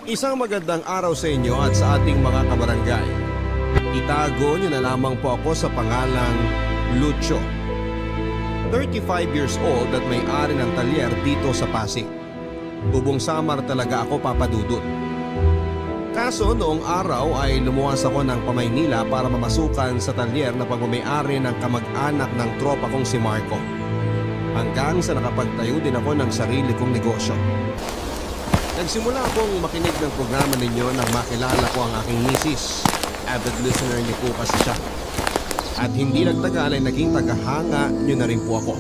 Isang magandang araw sa inyo at sa ating mga kabarangay. Itago niyo na lamang po ako sa pangalang Lucio. 35 years old at may-ari ng talyer dito sa Pasig. Tubong samar talaga ako, Papa Dudut. Kaso noong araw ay lumuwas ako ng Pamaynila para mamasukan sa talyer na pagmamayari ng kamag-anak ng tropa kong si Marco. Hanggang sa nakapagtayo din ako ng sarili kong negosyo. Nagsimula akong makinig ng programa ninyo nang makilala ko ang aking misis. Avid listener niyo po kasi siya. At hindi nagtagal ay naging tagahanga niyo na rin po ako.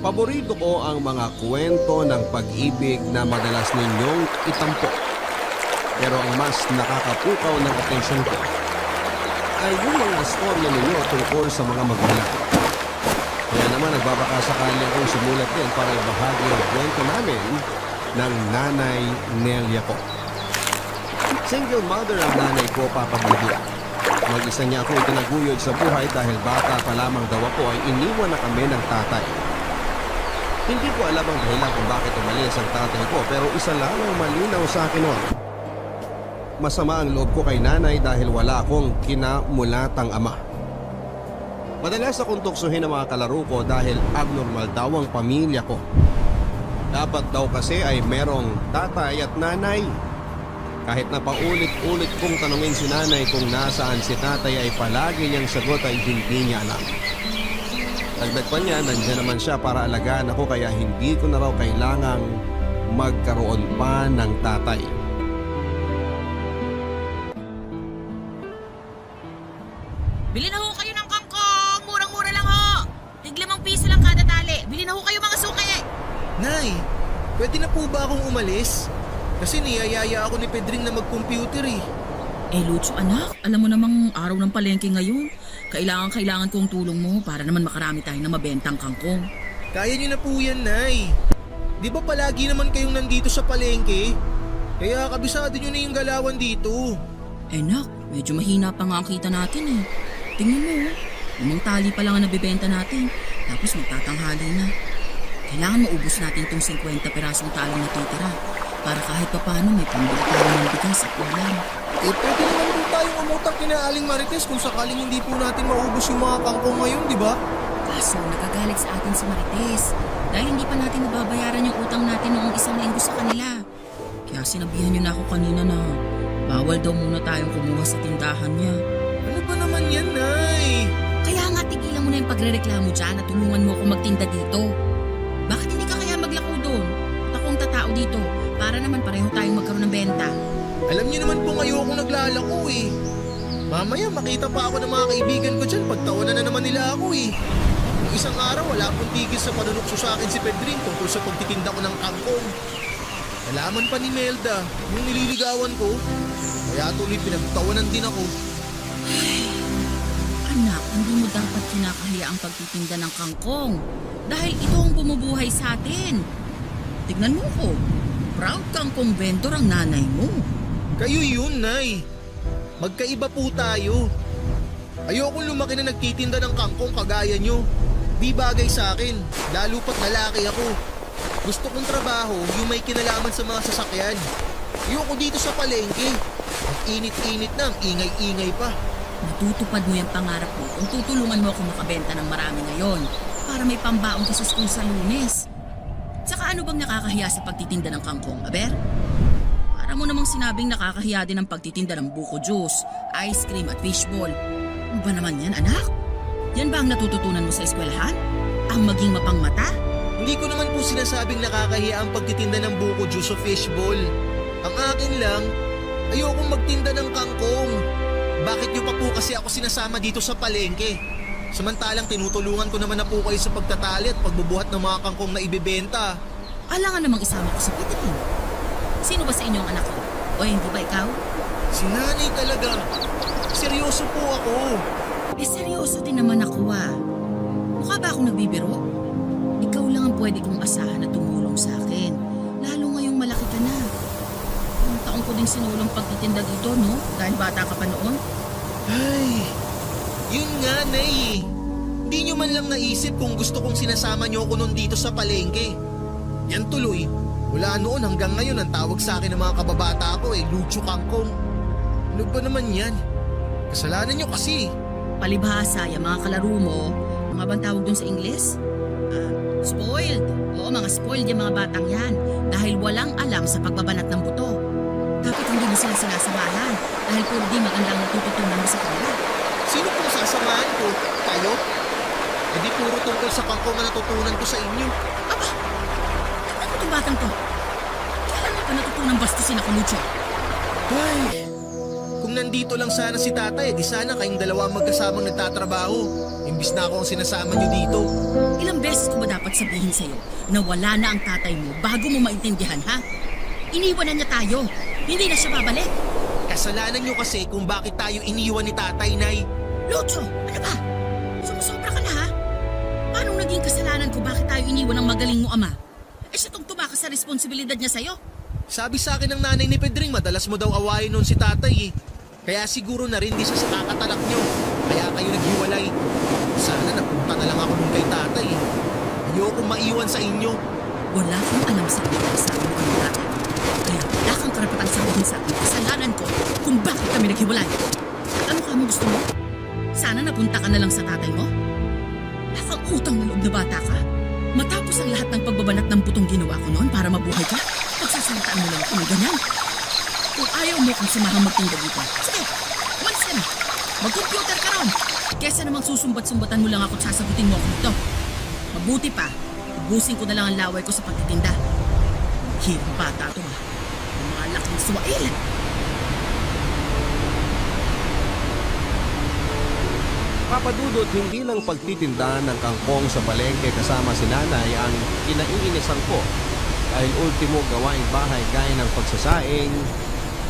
Paborito ko ang mga kwento ng pag-ibig na madalas ninyong itampo. Pero ang mas nakakapukaw ng atensyon ko ay yung mga istorya ninyo tungkol sa mga magulang. Kaya naman nagbabakasakali akong sumulat din para ibahagi ang kwento namin ng Nanay Nelia ko. Single mother ang nanay ko, Papa Dudut. Mag-isa niya ako itinaguyod sa buhay dahil bata pa lamang daw ako ay iniwan na kami ng tatay. Hindi ko alam ang dahilan kung bakit umalis ang tatay ko pero isa lang ang malinaw sa akin noon. Masama ang loob ko kay nanay dahil wala akong kinamulatang ama. Madalas akong tuksuhin ng mga kalaro ko dahil abnormal daw ang pamilya ko. Dapat daw kasi ay merong tatay at nanay. Kahit na paulit-ulit kong tanungin si nanay kung nasaan si tatay ay palagi niyang sagot ay hindi niya alam. Dagdag pa niya, nandiyan naman siya para alagaan ako kaya hindi ko na raw kailangang magkaroon pa ng tatay. Bili na ho kayo ng kangkong! Murang-mura lang ho! tig-5 piso lang kada tali. Bili na ho kayo mga suki! Nay, pwede na po ba akong umalis? Kasi niyayaya ako ni Pedring na mag-computer eh. Lucio anak, alam mo namang araw ng palengke ngayon. Kailangan kong tulong mo para naman makarami tayo na mabentang kangkong. Kaya niyo na po yan, Nay. Di ba palagi naman kayong nandito sa palengke? Kaya kabisado niyo na yung galawan dito. Nak, medyo mahina pa nga ang kita natin eh. Tingnan mo, limang tali pa lang ang nabibenta natin. Tapos magtatanghali na. Kailangan maubos natin itong 50 pirasong talong natitira para kahit papaano may pambili tayo ng bigas at ulam. Pwede naman po tayong umutang kina Aling Marites kung sakaling hindi po natin maubos yung mga kangkong ngayon, di ba? Kaso nagagalit sa atin si Marites dahil hindi pa natin nababayaran yung utang natin noong 1 linggo sa kanila. Kaya sinabihan niyo na ako kanina na bawal daw muna tayong kumuha sa tindahan niya. Ano ba naman yan, Nay? Kaya nga tigilan mo na yung pagrereklamo dyan at tulungan mo ako magtinda dito. Bakit hindi ka kaya maglako doon? At akong tatao dito para naman pareho tayong magkaroon ng benta. Alam niyo naman po ayokong naglalako eh. Mamaya makita pa ako ng mga kaibigan ko dyan pagtawanan na naman nila ako eh. Yung isang araw wala pong tigil sa panunukso sa akin si Pedring tungkol sa pagtitinda ko ng kangkong. Nalaman pa ni Melda yung nililigawan ko. Kaya tuloy pinagtawanan din ako. Anak, hindi mo dapat kinakahiya ang pagtitinda ng kangkong dahil ito ang bumubuhay sa atin. Tignan mo ko, proud kangkong vendor ang nanay mo. Kayo yun, Nay. Magkaiba po tayo. Ayokong lumaki na nagtitinda ng kangkong kagaya nyo. Di bagay sa akin, lalo pat lalaki ako. Gusto kong trabaho yung may kinalaman sa mga sasakyan. Ayoko dito sa palengke. Ang init-init na, ang ingay-ingay pa. Natutupad mo yung pangarap mo kung tutulungan mo ako makabenta ng marami ngayon para may pambaon ka sa school sa Lunes. Saka ano bang nakakahiya sa pagtitinda ng kangkong, aber? Para mo namang sinabing nakakahiya din ang pagtitinda ng buko juice, ice cream at fishball. Ano ba naman yan, anak? Yan ba ang natututunan mo sa eskwelahan? Ang maging mapangmata? Hindi ko naman po sinasabing nakakahiya ang pagtitinda ng buko juice o fishball. Ang akin lang, ayokong magtinda ng kangkong. Bakit nyo pa po kasi ako sinasama dito sa palengke? Samantalang tinutulungan ko naman na po kayo sa pagtatali at pagbubuhat ng mga kangkong na ibebenta. Alangan namang isama ko sa pititin. Sino ba sa inyo ang anak ko? O hindi ba ikaw? Si nanay talaga. Seryoso po ako. Seryoso din naman ako Mukha ba akong nagbibiro? Ikaw lang ang pwede kong asahan na tumulong sa akin. Lalo ngayong malaki ka na. Ang taong ko din sinulong pagtitinda dito, no? Dahil bata ka pa noon. Ay, yun nga, Nay. Hindi nyo man lang naisip kung gusto kong sinasama nyo ako nun dito sa palengke. Yan tuloy, Mula noon hanggang ngayon ang tawag sa akin ng mga kababata ko Lucho Kangkong. Ano ba naman yan? Kasalanan nyo kasi. Palibhasa, yung mga kalaro mo, mga bang tawag dun sa Ingles? Spoiled. Oo, mga spoiled yung mga batang yan dahil walang alam sa pagbabanat ng buto. Dapat hindi mo sila sinasamahan dahil puro di magandang natututunan mo sa kanila. Sino pong sasamahan ko? Kayo? E di puro tungkol sa kangkong na natutunan ko sa inyo. Aba! Ano itong batang to? Kailan mo pa natutunan bastusin ako, Lucho? Ay, kung nandito lang sana si tatay, di sana kayong dalawa magkasamang nagtatrabaho. Imbis na ako ang sinasama niyo dito. Ilang beses ko ba dapat sabihin sa'yo na wala na ang tatay mo bago mo maintindihan, ha? Iniwan na niya tayo. Hindi na siya babalik. Kasalanan niyo kasi kung bakit tayo iniwan ni tatay, Nay. Lucho, ano ba? Sumusobra ka na, ha? Paano naging kasalanan ko bakit tayo iniwan ng magaling mo ama? Siya tong tumakas sa responsibilidad niya sa'yo. Sabi sa akin ng nanay ni Pedring, madalas mo daw awayin noon si tatay. Kaya siguro na rin di siya sa kakatalak niyo. Kaya kayo naghiwalay. Sana napunta na lang ako nun kay tatay. Ayokong maiwan sa inyo. Wala kang alam sa buhay sa amin ng tatay. Kaya wala kang karapatang sabihin sa akin kasalanan ko kung bakit kami naghiwalay. At ano ka mo gusto mo? Sana napunta ka na lang sa tatay mo? Wala kang utang na loob na bata ka. Matapos ang lahat ng pagbabanat ng butong ginawa ko noon para mabuhay ka, pagsasalitaan mo lang ako ganyan. Kung ayaw mo kung sumahang magtinda dito, sige, umalis ka na. Mag-computer ka ron. Kesa namang susumbat-sumbatan mo lang ako at sasagutin mo ako dito. Mabuti pa, ubusin ko na lang ang laway ko sa pagtitinda. Hirang bata ito ha. Ang mga laking suwail. Papadudot, hindi lang pagtitinda ng kangkong sa palengke kasama si nanay ang kinaiinisan ko. Dahil ultimo gawaing bahay gaya ng pagsasaing,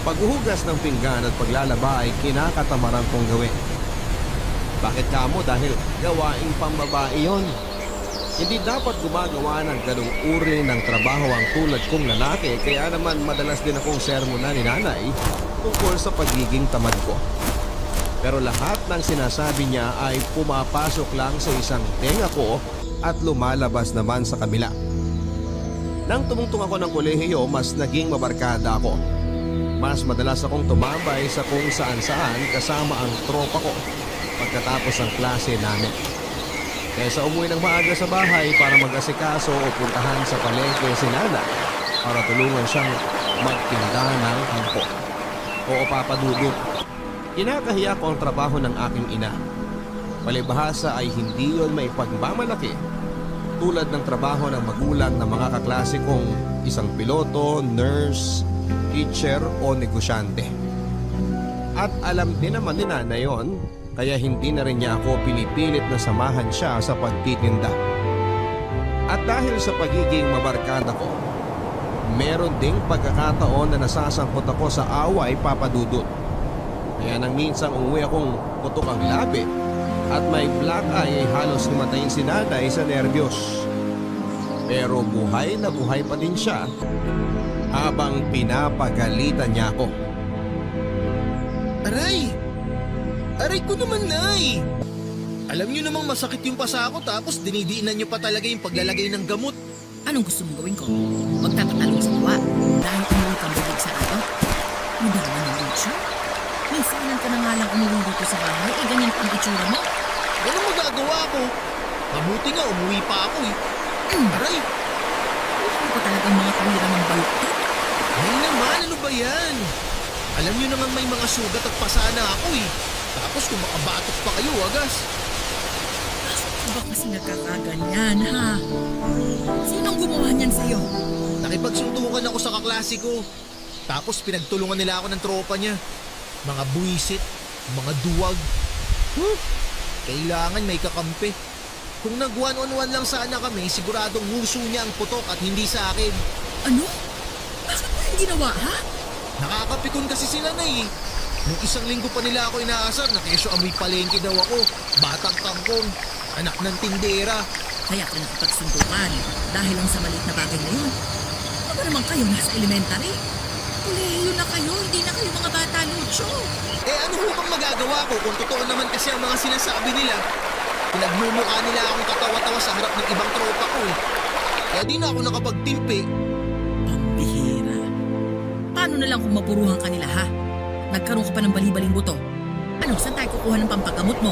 paghuhugas ng pinggan at paglalaba ay kinakatamaran kong gawin. Bakit kamo? Dahil gawaing pambabae yon. Hindi dapat gumagawa ng ganong uri ng trabaho ang tulad kong lalaki, kaya naman madalas din akong sermonan ni nanay tungkol sa pagiging tamad ko. Pero lahat ng sinasabi niya ay pumapasok lang sa isang tenga ko at lumalabas naman sa kabila. Nang tumungtong ako ng kolehiyo, mas naging mabarkada ako. Mas madalas akong tumambay sa kung saan-saan kasama ang tropa ko pagkatapos ng klase namin. Kaysa umuwi ng maaga sa bahay para mag-asikaso o puntahan sa palengke si nanay para tulungan siyang magtinda ng kangkong. Oo, papadudot. Kinakahiya ko ang trabaho ng aking ina. Palibhasa ay hindi yon may pagmamalaki tulad ng trabaho ng magulang ng mga kaklase kong isang piloto, nurse, teacher o negosyante. At alam din naman ni nanay yon, kaya hindi na rin niya ako pinipilit na samahan siya sa pagtitinda. At dahil sa pagiging mabarkada ko, meron ding pagkakataon na nasasangkot ako sa away, papadudot. Kaya nang minsang umuwi akong putok ang labi at may black eye ay halos lumatayin si nanay sa nerbiyos. Pero buhay na buhay pa din siya habang pinapagalitan niya ako. Aray! Aray ko naman, Nay! Alam niyo namang masakit yung pasa ko tapos dinidiinan niyo pa talaga yung paglalagay ng gamot. Anong gusto mong gawin ko? Magtatatalong sa tuwa dahil umuwi kang bibig sa ato? Madama ng Lucho? Minsanan ka na nga lang umuwi dito sa bahay, ganyan ang itsura mo. Ganun magagawa ko. Mabuti nga, umuwi pa ako Aray! Ano ba talagang mga kawira ng baluktot? Ay naman, ano ba yan? Alam niyo naman may mga sugat at pasana ako Tapos kung makabatok pa kayo, wagas. Bakit ba kasi nagkakaganyan, ha? Sinong gumawa niyan sa'yo? Nakipagsuntukan ako sa kaklase ko. Tapos pinagtulungan nila ako ng tropa niya. Mga buwisit, mga duwag. Kailangan may kakampi. Kung nag one-on-one lang sana kami, siguradong nguso niya ang putok at hindi sa akin. Ano? Bakit mo yung ginawa, ha? Nakakapikon kasi sila Nung isang linggo pa nila ako inaasar na kesyo amoy palengke daw ako. Batang kangkong, anak ng tindera. Kaya ka nakipagsuntukan dahil lang sa maliit na bagay na yun. Ano ba naman kayo nasa elementary? Kolehiyo na kayo, hindi na kayo mga bata, Lucho. Ano ho bang magagawa ko kung totoo naman kasi ang mga sinasabi nila? Pinagmumukha nila akong katawa-tawa sa harap ng ibang tropa ko Kaya di na ako nakapagtimpi. na lang kung mapuruhan ka nila ha? Nagkaroon ka pa ng bali-baling buto. Ano, saan tayo kukuha ng pampagamot mo?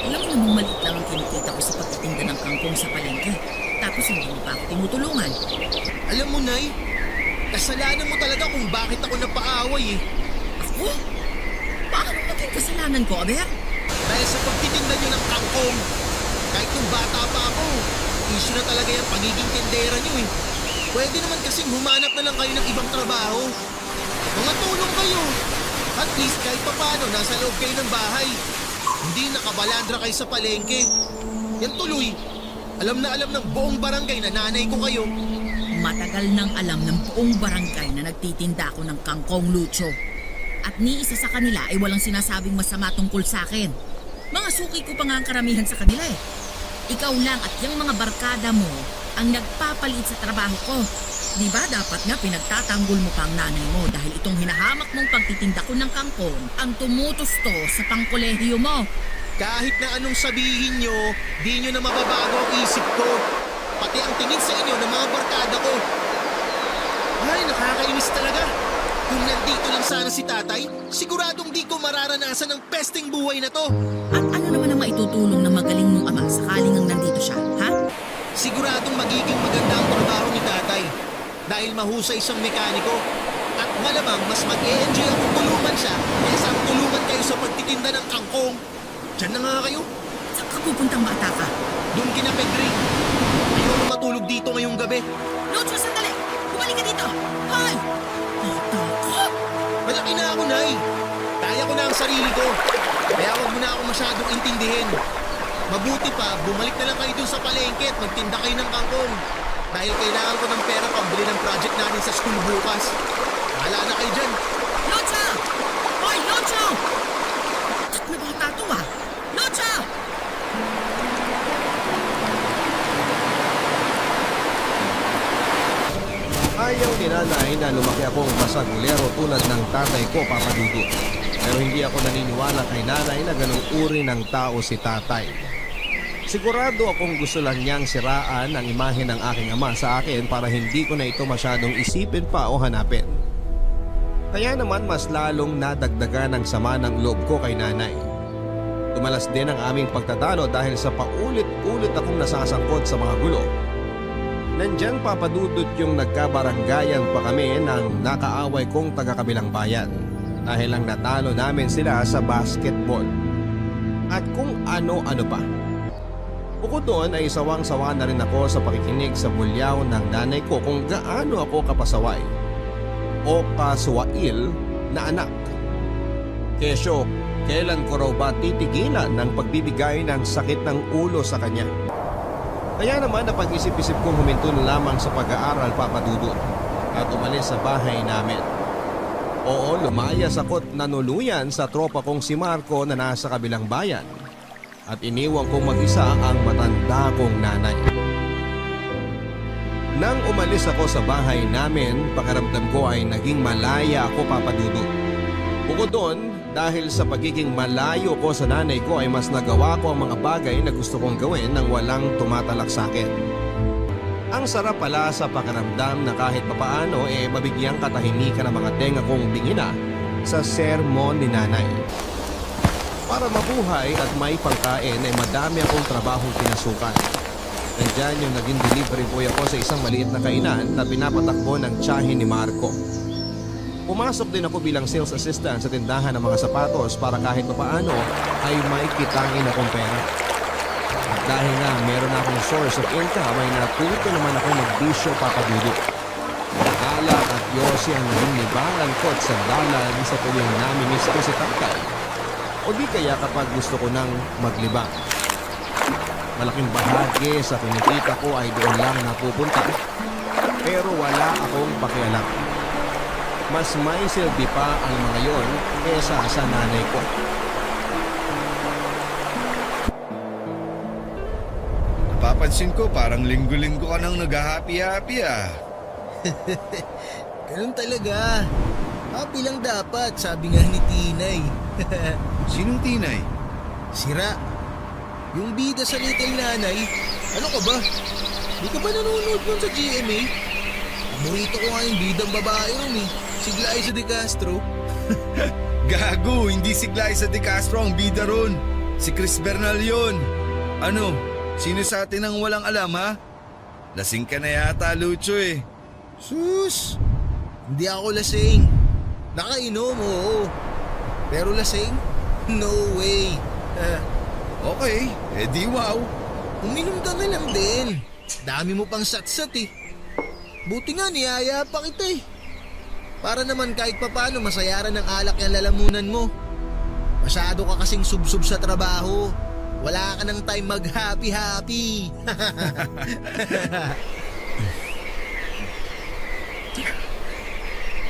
Alam mo namang maliit lang ang kinikita ko sa pagtitinda ng kangkong sa palengke. Tapos hindi mo pa ako tinutulungan. Alam mo, Nay, kasalanan mo talaga kung bakit ako napaaway eh. Ako? Paano naging kasalanan ko, Aber? Dahil sa pagtitinda niyo ng kangkong. Kahit nung bata pa ako, issue na talaga yung pagiging tindera niyo eh. Pwede naman kasing humanap na lang kayo ng ibang trabaho. Mga tulong kayo. At least kahit paano nasa loob kayo ng bahay. Hindi nakabalandra kayo sa palengke. Yan tuloy. Alam na alam ng buong barangay na nanay ko kayo. Matagal nang alam ng buong barangay na nagtitinda ako ng kangkong, Lucho. At ni isa sa kanila ay walang sinasabing masama tungkol sa akin. Mga suki ko pa nga ang karamihan sa kanila eh. Ikaw lang at yung mga barkada mo ang nagpapalit sa trabaho ko. Di ba dapat nga pinagtatanggol mo pa ang nanay mo dahil itong hinahamak mong pagtitinda ko ng kangkong ang tumutusto sa pangkolehiyo mo. Kahit na anong sabihin nyo, di nyo na mababago ang isip ko. Pati ang tingin sa inyo ng mga barkada ko. Ay, nakakainis talaga. Kung nandito lang sana si tatay, siguradong di ko mararanasan ang pesting buhay na to. At ano naman ang maitutulong ng magaling mong ama sakaling ang nandito siya, ha? Siguradong magiging maganda ang trabaho ni tatay. Dahil mahusay siyang mekaniko. At malamang mas mag-e-enjoy akong tulungan siya kaysa ang tulungan kayo sa pagtitinda ng kangkong. Diyan na nga kayo. Saan ka pupuntang bata ka? Doon kina Pedring. Ayoko matulog dito ngayong gabi. Lucho, sandali! Bumalik ka dito! Hoy! Natakot! Malaki na ako, Nay. Kaya ko na ang sarili ko. Kaya huwag mo na ako masyadong intindihin. Mabuti pa, bumalik na lang kayo dun sa palengke at magtinda kayo ng kangkong. Dahil kailangan ko ng pera pambili ng project natin sa school bukas. Bahala na kayo dyan. Lucho! Hoy, Lucho! Tat na bata to ah! Lucho! Ayaw ni nanay na lumaki akong masagulero tulad ng tatay ko, Papa Dudut. Pero hindi ako naniniwala kay nanay na ganong uri ng tao si tatay. Sigurado akong gusto lang niyang siraan ang imahe ng aking ama sa akin para hindi ko na ito masyadong isipin pa o hanapin. Kaya naman mas lalong nadagdagan ang sama ng loob ko kay nanay. Tumalas din ang aming pagtatalo dahil sa paulit-ulit akong nasasangkot sa mga gulo. Nandyan, Papa Dudut, yung nagkabaranggayan pa kami ng nakaaway kong taga-kabilang bayan dahil lang natalo namin sila sa basketball. At kung ano-ano pa. Bukod doon ay sawang-sawa na rin ako sa pakikinig sa bulyaw ng nanay ko kung gaano ako kapasaway o kaswail na anak. Kesyo, kailan ko raw ba titigilan ng pagbibigay ng sakit ng ulo sa kanya? Kaya naman napag-isip-isip kong huminto na lamang sa pag-aaral, Papa Dudut, at umalis sa bahay namin. Oo, lumayas ako't nanuluyan sa tropa kong si Marco na nasa kabilang bayan. At iniwang kong mag-isa ang matanda kong nanay. Nang umalis ako sa bahay namin, pakiramdam ko ay naging malaya ako, Papa Dudut. Bukod doon, dahil sa pagiging malayo ko sa nanay ko ay mas nagawa ko ang mga bagay na gusto kong gawin nang walang tumatalak sa akin. Ang sarap pala sa pakiramdam na kahit papaano mabigyang katahimikan ang mga tenga kong bingina sa sermon ni nanay. Para mabuhay at may pangkain ay madami akong trabahong pinasukan. Nandyan yung naging delivery boy ako sa isang maliit na kainan na pinapatakbo ng tiyahin ni Marco. Pumasok din ako bilang sales assistant sa tindahan ng mga sapatos para kahit papaano ay may kitangin akong pera. At dahil nga meron akong source of income ay natuto naman ako magbisyo, Papa Dudut. Alak at yosi ang naging libangan ko at sandalan sa tuwing namimiss ko si tatay. O di kaya kapag gusto ko nang maglibang. Malaking bahagi sa kinikita ko ay doon lang napupunta. Pero wala akong pakialam. Mas may silbi pa ang mga yon kesa sa nanay ko. Napapansin ko parang linggo-linggo ka nang nag-happy-happy ah. Ganun talaga. Happy lang dapat, sabi nga ni Tinay. Sinong Tinay? Sira. Yung bida sa Little Nanay. Ano ka ba? Di ka ba nanonood nun sa GMA? Paborito ko nga yung bidang babae nun eh. Si Glyza De Castro. Gago, hindi si Glyza De Castro ang bida ron. Si Chris Bernal yun. Ano, sino sa atin ang walang alam ha? Lasing ka na yata, Lucho eh. Sus! Hindi ako lasing. Nakainom, oo. Pero lasing? No way. Okay, edi wow. Uminom ka na lang din. Dami mo pang satsat eh. Buti nga niyaya pa kita eh. Para naman kahit papano masayaran ng alak yung lalamunan mo. Masyado ka kasing subsub sa trabaho. Wala ka ng time mag-happy-happy.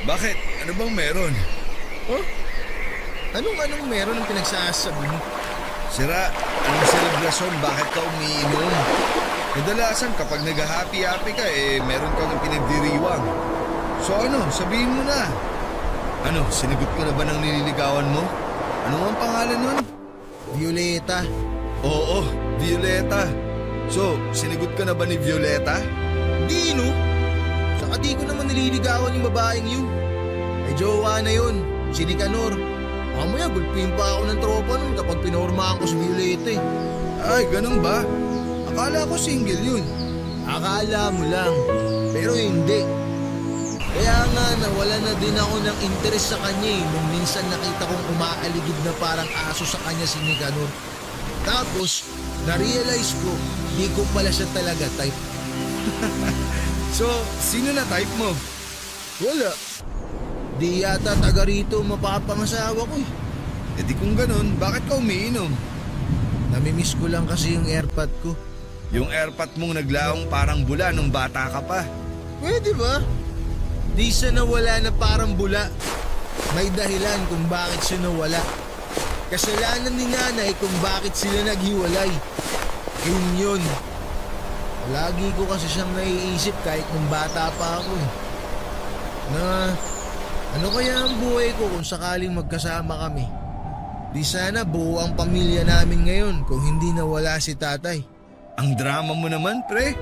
Bakit? Ano bang meron? Oh? Anong meron ang pinagsasabi mo? Sira, anong selebrasyon? Bakit ka umiinom? Kadalasan kapag nag-happy-happy ka meron kang pinagdiriwang. So ano, sabihin mo na. Ano, sinagot ko na ba ng nililigawan mo? Ano ang pangalan nun? Violeta. Oo, Violeta. So, sinagot ka na ba ni Violeta? Di no? Saka di ko naman nililigawan yung babaeng yun. Ay jowa na yun, si Nicanor. Mamaya gulpin pa ako ng tropa nun kapag pinormahan ko si Violeta eh. Ay, ganun ba? Akala ko single yun. Akala mo lang, pero hindi. Kaya nga nawala na din ako ng interes sa kanya eh nung minsan nakita kong umaaligid na parang aso sa kanya si Nicanor. Tapos, na-realize ko, di ko pala siya talaga type. So, sino na type mo? Wala. Di yata taga rito mapapangasawa ko eh. E di kung ganun, bakit ka umiinom? Namimiss ko lang kasi yung airpod ko. Yung airpot mong naglaong parang bula nung bata ka pa. Pwede ba? Di siya nawala na parang bula. May dahilan kung bakit siya nawala. Kasalanan ni nanay kung bakit sila naghiwalay. Yun. Lagi ko kasi siyang naiisip kahit nung bata pa ako eh. Na ano kaya ang buhay ko kung sakaling magkasama kami? Di sana buo ang pamilya namin ngayon kung hindi nawala si tatay. Ang drama mo naman, pre.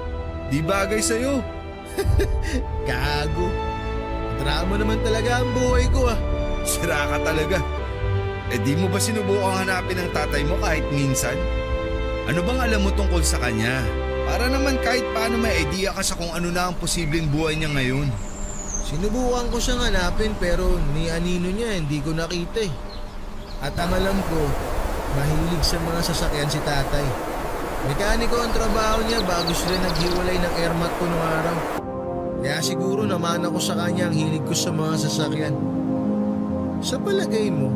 Di bagay sa'yo. Gago. Drama naman talaga ang buhay ko ah. Sira ka talaga. E di mo ba sinubukang hanapin ang tatay mo kahit minsan? Ano bang alam mo tungkol sa kanya? Para naman kahit paano may idea ka sa kung ano na ang posibleng buhay niya ngayon. Sinubukan ko siyang hanapin pero ni anino niya hindi ko nakita eh. At ang alam ko, mahilig sa mga sasakyan si tatay. Mekaniko ang trabaho niya bago sila naghiwalay ng airmat ko noong araw. Kaya siguro naman ako sa kanya ang hilig ko sa mga sasakyan. Sa palagay mo,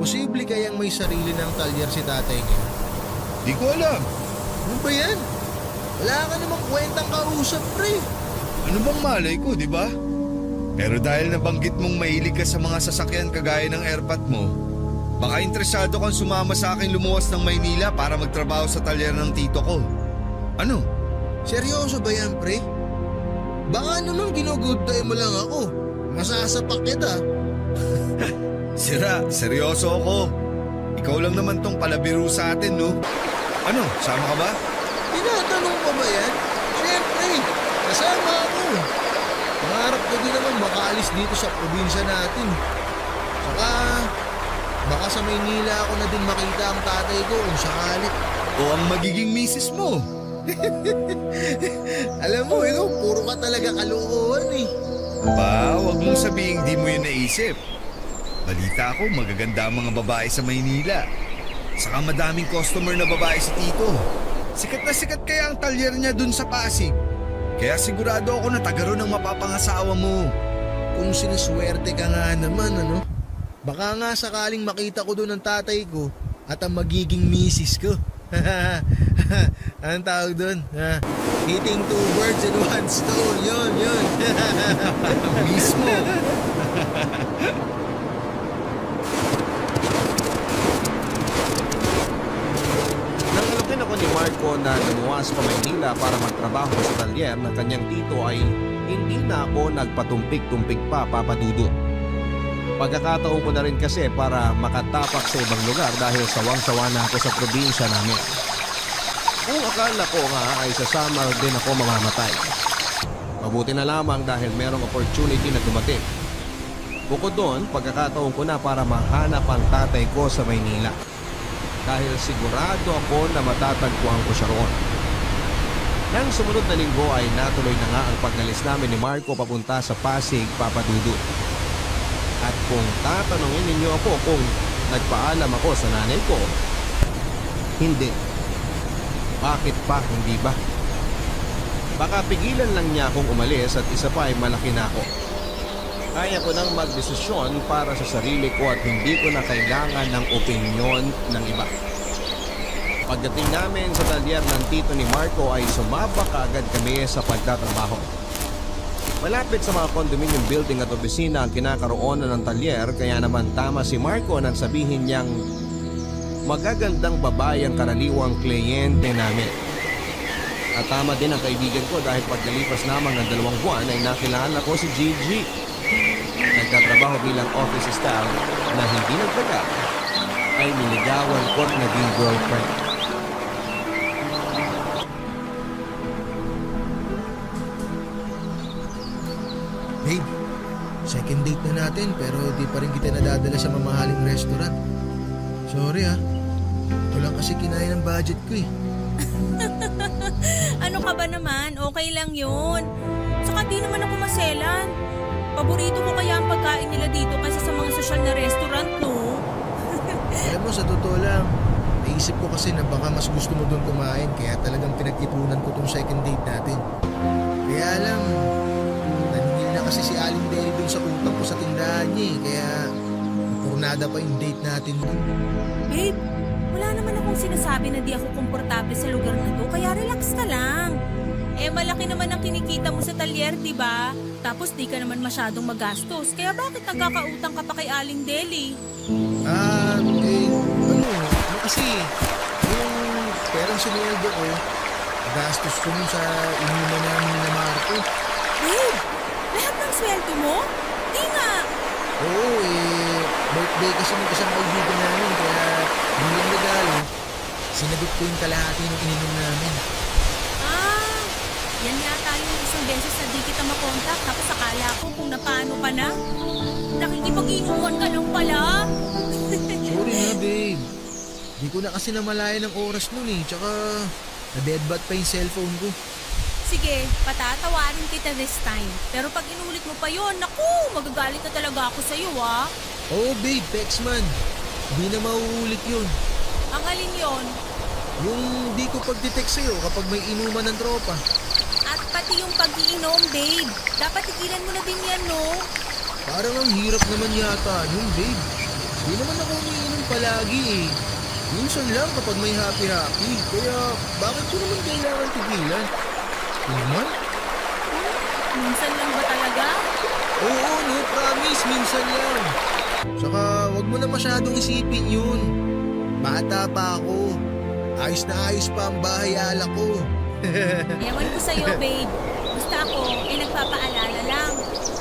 posible kayang may sarili ng talyer si tatay niya? Di ko alam. Ano ba yan? Wala ka namang kwentang kausap, pre. Ano bang malay ko, di ba? Pero dahil nabanggit mong mahilig ka sa mga sasakyan kagaya ng airpot mo, baka interesado kang sumama sa akin lumuwas ng Maynila para magtrabaho sa talyer ng tito ko. Ano? Seryoso ba yan, pre? Baka naman ginugood time mo lang ako. Masasapak kita. Sira, seryoso ako. Ikaw lang naman tong palabiro sa atin, no? Ano, sama ka ba? Tinatanong pa ba yan? Siyempre, kasama ako. Pangarap ko din naman makaalis dito sa probinsya natin. Saka, baka sa Maynila ako na din makita ang tatay ko kung sakali. O ang magiging misis mo? Alam mo, ikaw, puro ka talaga kalokohan eh. Pa, wag mong sabihin di mo yun naisip. Balita ko, magaganda ang mga babae sa Maynila. Saka madaming customer na babae si Tito. Sikat na sikat kaya ang talyer niya dun sa Pasig. Kaya sigurado ako na taga ron ang mapapangasawa mo. Kung sinuswerte ka nga naman, ano? Baka nga sakaling makita ko doon ang tatay ko at ang magiging misis ko. Anong tawag doon? Hitting two birds in one stone. Yun. Mismo. Nang alam ako ni Marco na lumuwas pa Maynila para magtrabaho sa talyer ng kanyang tito ay hindi na ako nagpatumpik-tumpik pa, Papa Dudut. Pagkakataon ko na rin kasi para makatapak sa ibang lugar dahil sawang-sawa na ako sa probinsya namin. Kung akala ko nga ay sa summer din ako mamamatay. Mabuti na lamang dahil merong opportunity na dumating. Bukod doon, pagkakataon ko na para mahanap ang tatay ko sa Maynila. Dahil sigurado ako na matatagpuan ko siya roon. Nang sumunod na linggo ay natuloy na nga ang pagnalis namin ni Marco papunta sa Pasig, Papadudut. At kung tatanungin ninyo ako kung nagpaalam ako sa nanay ko, hindi. Bakit pa, hindi ba? Baka pigilan lang niya akong umalis at isa pa ay malaki na ako. Kaya ko nang magdesisyon para sa sarili ko at hindi ko na kailangan ng opinyon ng iba. Pagdating namin sa talyer ng tito ni Marco ay sumabak kaagad kami sa pagtatrabaho. Malapit sa mga condominium building at opisina ang kinakaroon ng talyer, kaya naman tama si Marco nang sabihin niyang magagandang babae ang karaniwang kliyente namin. At tama din ang kaibigan ko dahil pagkalipas naman ng 2 buwan ay nakilala ko si Gigi. Nagtatrabaho bilang office staff na hindi nagtagal ay niligawan ko at naging girlfriend. Babe, second date na natin pero di pa rin kita nadadala sa mamahaling restaurant. Sorry ito lang kasi kinaya ng budget ko eh. Ano ka ba naman? Okay lang yun. Saka di naman ako maselan. Paborito ko kaya ang pagkain nila dito kaysa sa mga sosyal na restaurant, no? Alam mo, sa totoo lang, naisip ko kasi na baka mas gusto mo doon kumain kaya talagang pinag-ipunan ko tong second date natin. Kaya lang, naningil na kasi si Aling Deli doon sa utang ko sa tindahan niya eh, kaya napurnada pa yung date natin doon. Babe, wala naman akong sinasabi na di ako komportable sa lugar na to, kaya relax ka lang. Eh, malaki naman ang kinikita mo sa talyer, di ba? Tapos di ka naman masyadong magastos, kaya bakit nagkakautang ka pa kay Aling Deli? Ano kasi, yung perang sinweldo ko, gastos ko nun sa inuman namin na Marco. Babe, lahat ng sweldo mo? Di nga. Oo, birthday kasi ng isang kaibigan namin, kaya bilang regalo, sinagot ko yung kalahati ng ininom namin. Yan yata yung isang beses na di kita makontak, tapos akala ko kung napaano ka na. Nakikipag-inuman ka lang pala. Sorry na, babe. Di ko na kasi namalayan ng oras nun eh, tsaka na-deadbat pa yung cellphone ko. Sige, patatawarin kita this time. Pero pag inulit mo pa yon, naku, magagalit na talaga ako sa'yo, ah. Oo, babe, Pexman. Di na mauulit yun. Ang alin yon? Yung di ko pag-detect sa'yo kapag may inuman ng tropa. At pati yung pag-iinom, babe. Dapat tigilan mo na din yan, no? Parang ang hirap naman yata nun, babe. Di naman ako umiinom palagi eh. Minsan lang kapag may happy-happy. Kaya bakit ko naman kailangan tigilan? Inuman? Minsan lang ba talaga? Oo, no, promise, minsan lang. Saka wag mo na masyadong isipin yun. Bata pa ako. Ayos na ayos pa ang bahay alak ko. Ewan ko sa'yo, babe. Basta ako, nagpapaalala lang.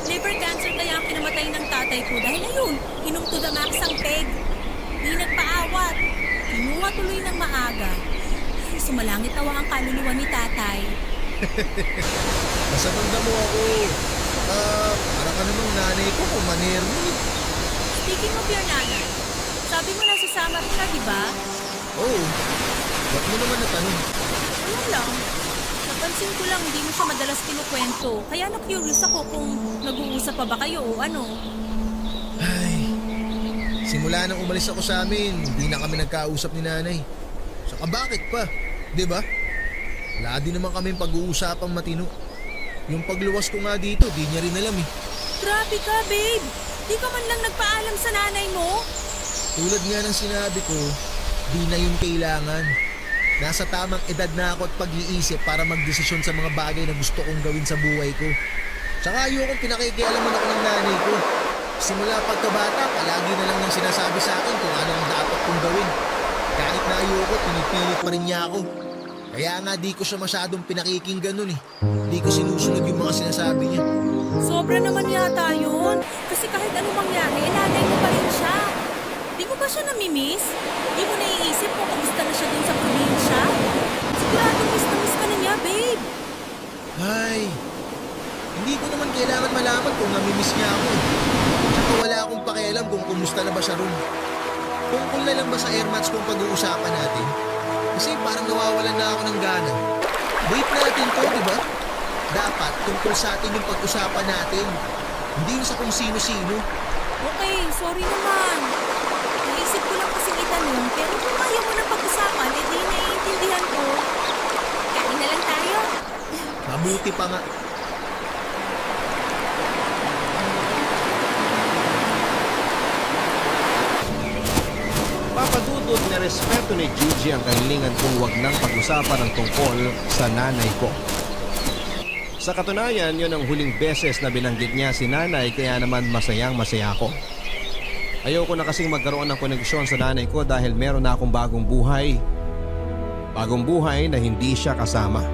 Liver cancer kaya ang kinamatay ng tatay ko dahil ayun, inom to the max ang peg. Di nagpaawat. Kinuha tuloy ng maaga. Ay, sumalangit nawa ang kaluluwa ni tatay. Masamanda mo ako. Parang ka namang nanay ko kung manero. Speaking of your nanay, sabi mo nasa Samar ka, di ba? Oo. Ba't mo naman natanong? Wala lang. Napansin ko lang hindi mo siya madalas kinukwento. Kaya na-curious ako kung nag-uusap pa ba kayo o ano. Ay, simula nang umalis ako sa amin, hindi na kami nagkausap ni nanay. Saka bakit pa? 'Di ba? Wala din naman kaming pag-uusapang matino. Yung pagluwas ko nga dito, di niya rin alam eh. Grabe ka, babe. Di ka man lang nagpaalam sa nanay mo? Tulad nga ng sinabi ko, di na yun kailangan. Nasa tamang edad na ako at pag-iisip para magdesisyon sa mga bagay na gusto kong gawin sa buhay ko. Tsaka ayokong pinakikialaman ako ng nanay ko. Simula pagkabata, palagi na lang nang sinasabi sa akin kung ano ang dapat kong gawin. Kahit na ayoko, pinipilit pa rin niya ako. Kaya nga di ko siya masyadong pinakikinggan nun eh. Di ko sinusunod yung mga sinasabi niya. Sobra naman yata yun. Kasi kahit anong mangyari, nanay mo pa rin siya. Di mo ba siya namimiss? Di mo naiisip kung kamusta na siya dun sa probinsya? Sigurado miss na miss ka na niya, babe. Ay, kailangan malaman kung namimiss niya ako. Tsaka wala akong pakialam kung kumusta na ba siya ron. Tungkol na lang ba sa airmats kung pag-uusapan natin? Kasi parang nawawalan na ako ng gana. Wait natin to, di ba? Dapat tungkol sa atin yung pag-usapan natin. Hindi yung sa kung sino-sino. Okay, sorry naman. Naisip ko lang kasing itanong, pero kung ayaw mo na pag-usapan, edi naiintindihan ko. Kain na lang tayo. Mabuti pa nga. Papadudod na respeto ni Gigi ang kahilingan kong wag nang pag-usapan ang tungkol sa nanay ko. Sa katunayan, yon ang huling beses na binanggit niya si nanay kaya naman masayang masaya ako. Ayoko na kasing magkaroon ng koneksyon sa nanay ko dahil meron na akong bagong buhay. Bagong buhay na hindi siya kasama.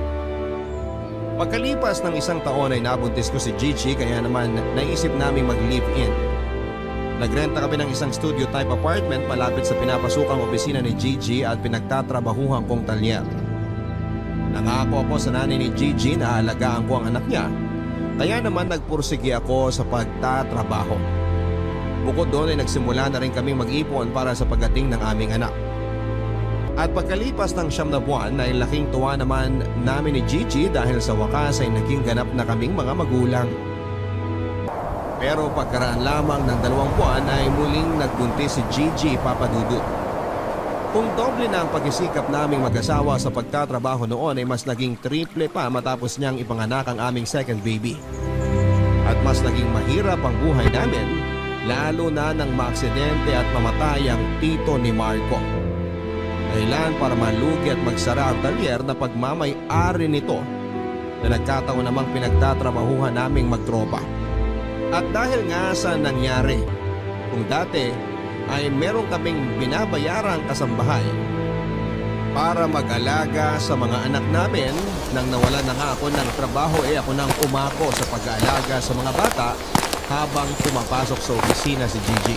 Pagkalipas ng 1 taon ay nabuntis ko si Gigi kaya naman naisip naming mag-live-in. Nagrenta kami ng isang studio type apartment malapit sa pinapasukang opisina ni Gigi at pinagtatrabahuhan kong talyer. Nangako ako sa nanay ni Gigi na aalagaan ko ang anak niya, kaya naman nagpursige ako sa pagtatrabaho. Bukod doon ay nagsimula na rin kami mag-ipon para sa pagdating ng aming anak. At pagkalipas ng 9 na buwan ay laking tuwa naman namin ni Gigi dahil sa wakas ay naging ganap na kaming mga magulang. Pero pagkaraan lamang ng 2 buwan ay muling nagbuntis si Gigi Papadudut. Kung doble na ang pagsisikap naming mag-asawa sa pagtatrabaho noon ay mas naging triple pa matapos niyang ipanganak ang aming second baby. At mas naging mahirap ang buhay namin lalo na nang maaksidente at mamatay ang tito ni Marco. Dahilan para malugi at magsara ang talyer na pagmamay-ari nito na nagkataon namang pinagtatrabahuhan naming magtropa. At dahil nga sa nangyari, kung dati ay meron kaming binabayarang kasambahay para mag-alaga sa mga anak namin nang nawalan na nga ako ng trabaho ako nang umako sa pag-aalaga sa mga bata habang pumapasok sa opisina si Gigi.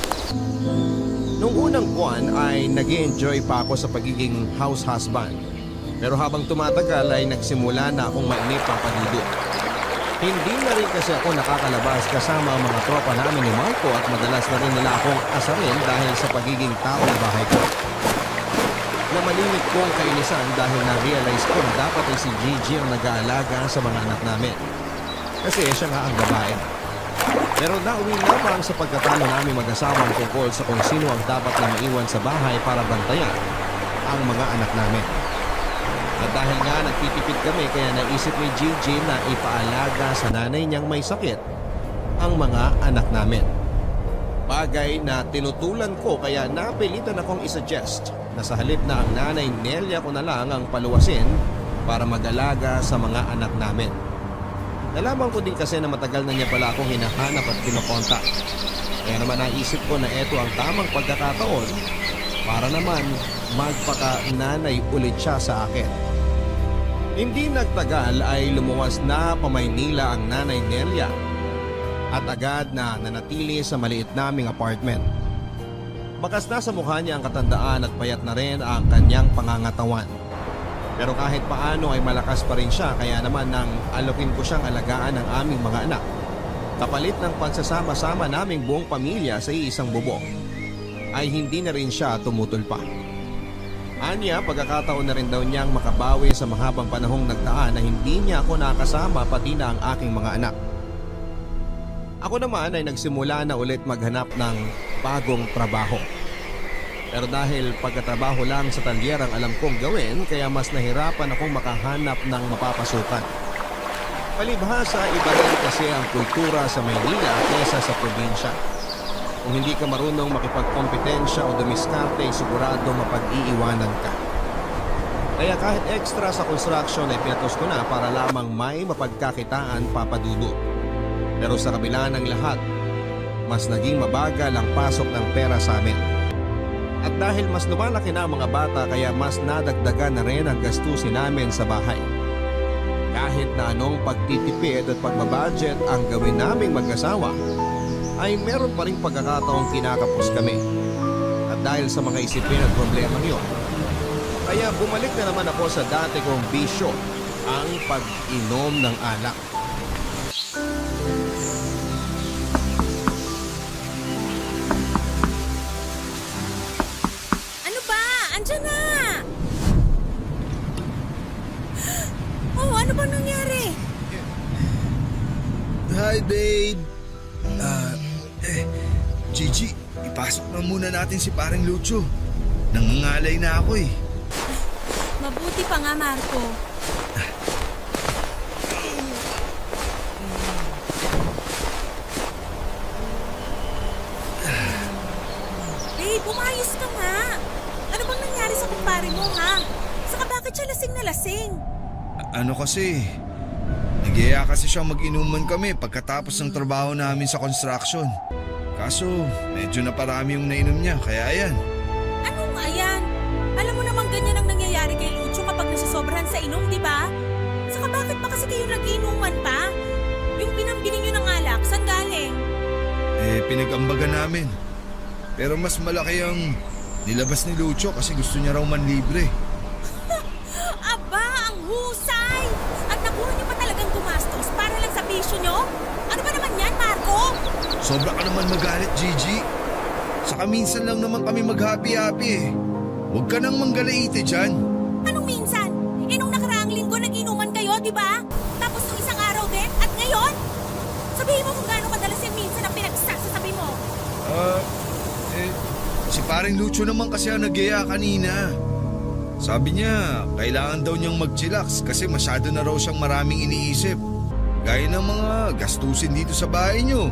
Noong unang buwan ay nag-enjoy pa ako sa pagiging house husband. Pero habang tumatagal ay nagsimula na akong mainip Papadudut. Hindi na rin kasi ako nakakalabas kasama ang mga tropa namin ni Marco at madalas na rin nila akong asarin dahil sa pagiging tao ng bahay ko. Namalimit kong kainisan dahil na-realize ko na dapat ay si Gigi ang nag-aalaga sa mga anak namin. Kasi siya nga ang babae. Pero nauwi lamang sa pagkatalo namin mag-asawa ang tungkol sa kung sino ang dapat na maiwan sa bahay para bantayan ang mga anak namin. At dahil nga nagtitipid kami kaya naisip ni Gigi na ipaalaga sa nanay niyang may sakit ang mga anak namin. Bagay na tinutulan ko kaya napilitan akong isuggest na sa halip na ang nanay Nelia ko na lang ang paluwasin para mag-alaga sa mga anak namin. Nalaman ko din kasi na matagal na niya pala akong hinahanap at kinokontak. Kaya naman naisip ko na eto ang tamang pagkakataon para naman magpaka-nanay ulit siya sa akin. Hindi nagtagal ay lumuwas na pa Maynila ang nanay Nelia at agad na nanatili sa maliit naming apartment. Bakas na sa mukha niya ang katandaan at payat na rin ang kanyang pangangatawan. Pero kahit paano ay malakas pa rin siya kaya naman nang alokin ko siyang alagaan ng aming mga anak. Kapalit ng pagsasama-sama naming buong pamilya sa iisang bubong ay hindi na rin siya tumutol pa. Anya, pagkakataon na rin daw niyang makabawi sa mahabang panahong nagdaan na hindi niya ako nakasama pati na ang aking mga anak. Ako naman ay nagsimula na ulit maghanap ng bagong trabaho. Pero dahil pagkatrabaho lang sa talyer ang alam kong gawin, kaya mas nahirapan akong makahanap ng mapapasukan. Palibhasa, iba rin kasi ang kultura sa Maynila kesa sa probinsya. Kung hindi ka marunong makipagkompetensya o dumiskarte, sigurado mapag-iiwanan ka. Kaya kahit extra sa construction ay pinatos ko na para lamang may mapagkakitaan Papadudut. Pero sa kabila ng lahat, mas naging mabagal ang pasok ng pera sa amin. At dahil mas lumalaki na ang mga bata kaya mas nadagdagan na rin ang gastusin namin sa bahay. Kahit na anong pagtitipid at pagbabudget ang gawin naming mag-asawa, ay meron pa rin pagkakataong kinakapos kami. At dahil sa mga isipin at problema niyon, kaya bumalik na naman ako sa dati kong bisyo, ang pag-inom ng alak. Ano bang nangyari? Hi, babe. Gigi, ipasok na muna natin si paring Lucho. Nangangalay na ako eh. Mabuti pa nga, Marco. Babe, umayos ka nga. Ano bang nangyari sa kumpare mo, ha? Saka bakit siya lasing na lasing? Ano kasi, nagyaya kasi siya mag-inuman kami pagkatapos ng trabaho namin sa construction. Kaso, medyo naparami yung nainom niya, kaya yan. Ano nga yan? Alam mo namang ganyan ang nangyayari kay Lucho kapag nasasobrahan sa inom, di ba? Saka bakit pa kasi kayo nag-inuman pa? Yung pinambili niyo ng alak, saan galing? Pinag-ambagan namin. Pero mas malaki ang nilabas ni Lucho kasi gusto niya raw manlibre. Aba, ang husay! At nakuha niyo pa talagang gumastos para lang sa bisyo niyo? Ano ba naman yan, Marco? Sobra ka naman magalit, Gigi. Saka minsan lang naman kami mag-happy-happy eh. Huwag ka nang manggalaite dyan. Anong minsan? Nung nakaraang linggo nag-inuman kayo, di ba? Tapos nung isang araw din, at ngayon? Sabihin mo kung gaano madalas yung minsan ang pinagsasasabi mo. Si paring Lucho naman kasi ang nagyaya kanina. Sabi niya, kailangan daw niyang mag-chillax kasi masyado na raw siyang maraming iniisip. Gaya ng mga gastusin dito sa bahay niyo,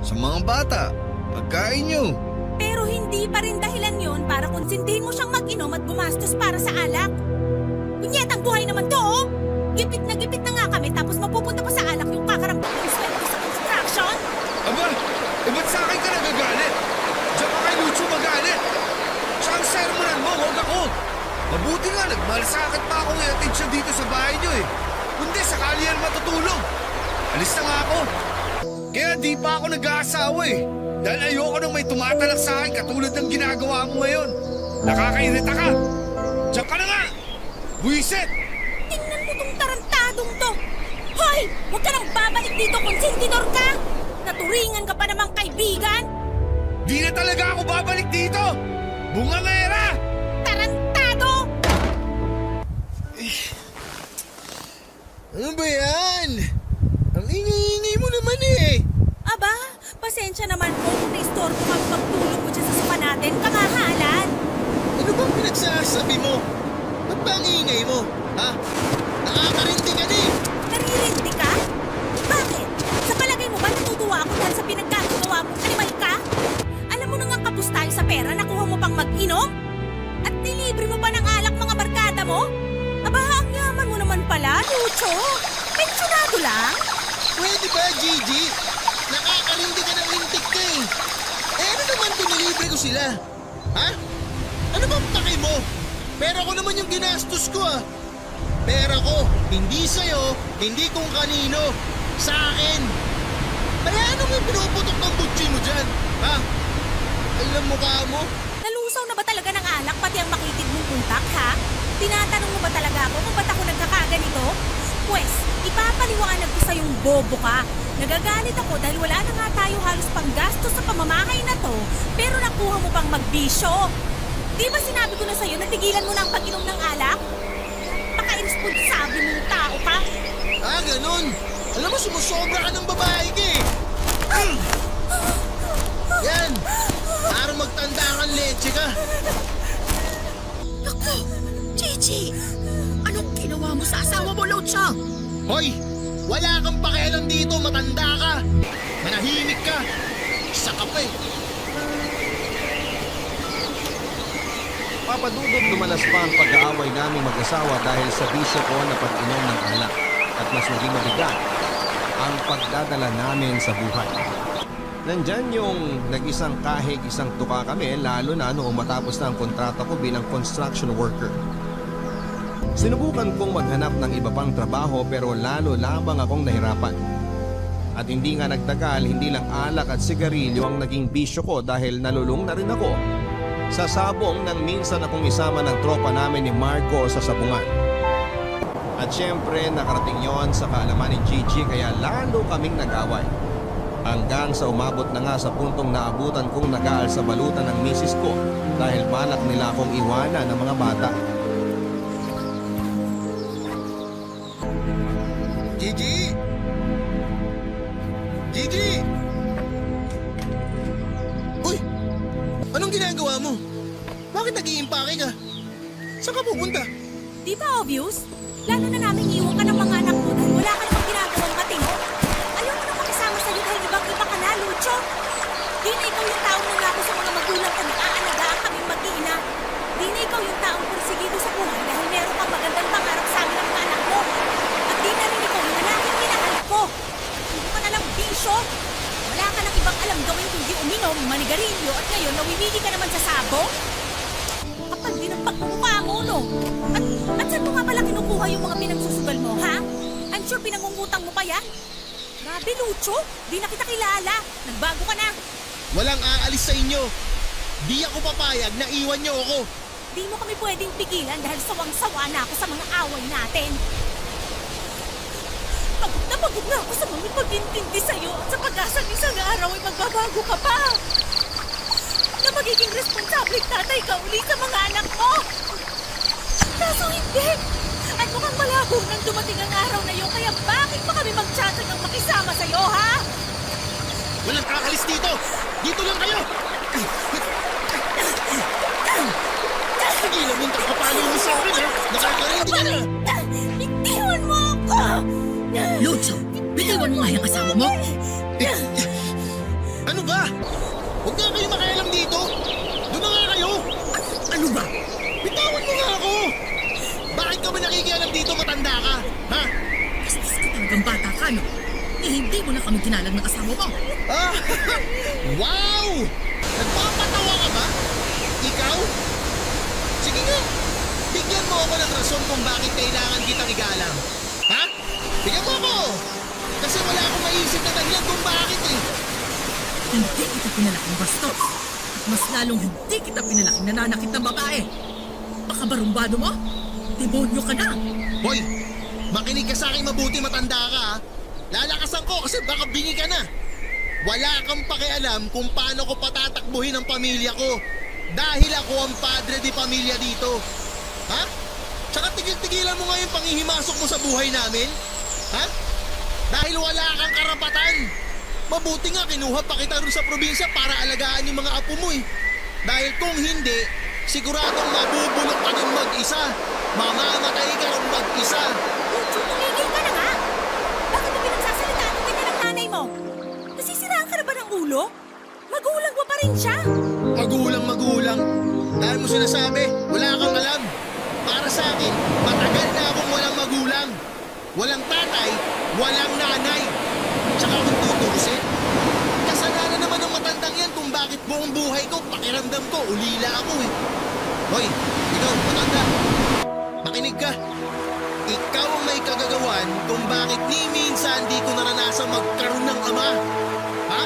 sa mga bata, pagkain niyo. Pero hindi pa rin dahilan yon para konsintihin mo siyang mag-inom at gumastos para sa alak. Kunyetang buhay naman to, oh! Gipit na nga kami tapos mapupunta pa sa alak yung kakarampang ng sweldo sa construction. Aba, ba't sa akin ka nagagalit? Diyan ka kay Lucho magalit. Siya ang sermonan mo, huwag ako. Mabuti nga, nagmalasakit pa akong iatid siya dito sa bahay niyo eh. Kundi sakali yan matutulog. Alis na nga ako. Kaya di pa ako nag-aasawa eh. Dahil ayoko nang may tumatalak sa akin katulad ng ginagawa mo ngayon. Nakakairita ka. Diyan ka na nga. Buisit! Tingnan mo tong tarantadong to. Hoy! Huwag ka nang babalik dito, konsentidor ka! Naturingan ka pa namang kaibigan! Di na talaga ako babalik dito! Bungangera! Tarantado! Ano ba yan? Ang ingay-ingay mo naman eh. Aba, pasensya naman po kung na-istorbo kang pagtulog mo dyan sa sofa natin, kamahalan! Ano bang pinagsasabi mo? Ba't ba ang ingay mo? Ha? Nakakarindi ka na eh. Naririndi ka? Bakit? Sa palagay mo ba natutuwa ako dahil sa pinagkagawa mong animal ka? Alam mo na nga kapos tayo sa pera, nakuha mo pang mag-inom? At nilibre mo pa ng alak mga barkada mo? Aba, ang yaman mo naman pala, Lucho. Pensionado lang? Pwede ba, Gigi? Nakakarindi ka ng lintik ka eh. Ano naman pinilibre ko sila? Ha? Ano bang pake mo? Pera ko naman yung ginastos ko ah. Pera ko, hindi sa'yo, hindi kung kanino. Sa akin. Kaya ano may pinuputok ng butsi mo dyan? Ha? Alam mo ka mo? Nalusaw na ba talaga ng alak pati ang makitid mong puntak, ha? Tinatanong mo ba talaga ako kung ba't ako nagkakaganito? Pwes, ipapaliwanag ko sa yung bobo ka. Nagagalit ako dahil wala na nga tayo halos panggastos sa pamamahay na to, pero nakuha mo pang magbisyo. Di ba sinabi ko na sa'yo na tigilan mo na ang pag-inom ng alak? Paka-irresponsable mong tao ka. Ah, ganun. Alam mo, sumusobra ka ng babae ka eh. Yan. Para magtanda kang leche ka. Naku, Gigi! Anong ginawa mo sa asawa mo, Lucho? Hoy! Wala kang pakialam dito, matanda ka. Manahimik ka. Isa ka pa eh. Papadudod lumalas pa ang pag-aaway naming mag-asawa dahil sa bisyo ko na pag-inom ng alak at mas naging mabigat ang pagdadala namin sa buhay. Nandyan yung nag-isang kahig, isang tuka kami lalo na noong matapos na ang kontrata ko bilang construction worker. Sinubukan kong maghanap ng iba pang trabaho pero lalo lamang akong nahirapan. At hindi nga nagtagal, hindi lang alak at sigarilyo ang naging bisyo ko dahil nalulung na rin ako sa sabong nang minsan akong isama ng tropa namin ni Marco sa sabungan. At syempre nakarating yon sa kaalaman ni Gigi kaya lalo kaming nag-away. Hanggang sa umabot na nga sa puntong naabutan kong nag-aal sa balutan ng misis ko dahil balak nila akong iwanan ng mga bata. Gigi! Gigi! Uy! Anong ginagawa mo? Bakit nag-iimpake ka? Saan ka pupunta? Di ba obvious? Lalo na namin iwan ka ng mga anak mo dahil wala ka namang ginagawang matino. Ayaw mo na makisama sa'yo dahil ibang-iba ka na, Lucho. Di na ikaw yung taong nangako sa mga magulang ka na aalagaan kaming mag-iina. Di na ikaw yung taong pursigido sa buhay dahil meron kang magandang pangarap sa amin ng mga anak mo. At di na rin ikaw yung lalaking minahal ko. Hindi ka na lang bisyo. Wala ka nang ibang alam gawin kundi uminom, manigarilyo at ngayon nawibili ka naman sa sabong? Kapal din ang pagmumukha mo, no? At saan mo nga pala kinukuha yung mga pinagsusugal mo, ha? I'm sure pinangungutang mo pa yan. Grabe, Lucho. Di na kita kilala. Nagbago ka na. Walang aalis sa inyo. Di ako papayag na iwan niyo ako. Di mo kami pwedeng pigilan dahil sawang-sawa na ako sa mga away natin. Pagod na ako sa mga pag-intindi sa'yo at sa pag-asang isang araw ay magbabago ka pa. Na magiging responsableng tatay ka uli sa mga anak mo. Kaso hindi. At mukhang malabo nang dumating ang araw na yun, kaya bakit pa kami magtsatsagang makisama sa'yo, ha? Walang kakalis dito. Dito lang kayo. Tigilan mo yung kakapalo mo sa akin, ha? Nakakarinig ka na. Bitiwan mo ako! Lucho, bitiwan mo nga yung asawa mo. Ano ba? Huwag nga kayo makialam dito. Doon na nga kayo. Ano ba? Bitawan mo nga ako. Bakit ka ba nakikialam dito, matanda ka? Ha? Bastos ka talagang bata ka, no? Eh, hindi mo na kami kinalag ng asawa mo. Ah, wow! Nagpapatawa ka ba? Ikaw? Sige nga, bigyan mo ako ng rason kung bakit kailangan kitang igalang. Ha? Bigyan mo ako! Kasi wala akong maisip na dahilan kung bakit eh. Hindi kita pinalaking bastos. At mas lalong hindi kita pinalaking nananakit ng babae. Baka barumbado mo? Demonyo ka na. Hoy, makinig ka sa akin mabuti, matanda ka ha. Lalakasan ko kasi baka bingi ka na. Wala kang pakialam kung paano ko patatakbuhin ang pamilya ko. Dahil ako ang padre di pamilya dito. Ha? Tsaka tigil-tigilan mo nga yung panghihimasok mo sa buhay namin. Ha? Dahil wala kang karapatan. Mabuti nga kinuha pa kita rin sa probinsya para alagaan yung mga apo mo eh. Dahil kung hindi, siguradong mabubulok ka din mag-isa. Mamamatay ka rin mag-isa. Lucho, tumigil ka na nga! Bakit mo pinagsasalitaan ng ganyan ang nanay mo? Nasisiraan ka na ba ng ulo? Magulang mo pa rin siya! Magulang. Dahil mo sinasabi, wala kang alam. Para sa akin, matagal na akong walang magulang. Walang tatay, walang nanay. Tsaka kung tutusin, kasalanan naman ng matandang yan kung bakit buong buhay ko, pakiramdam ko, ulila ako eh. Hoy, ikaw, matanda. Makinig ka. Ikaw ang may kagagawan kung bakit ni minsan di ko naranasan magkaroon ng ama. Ha?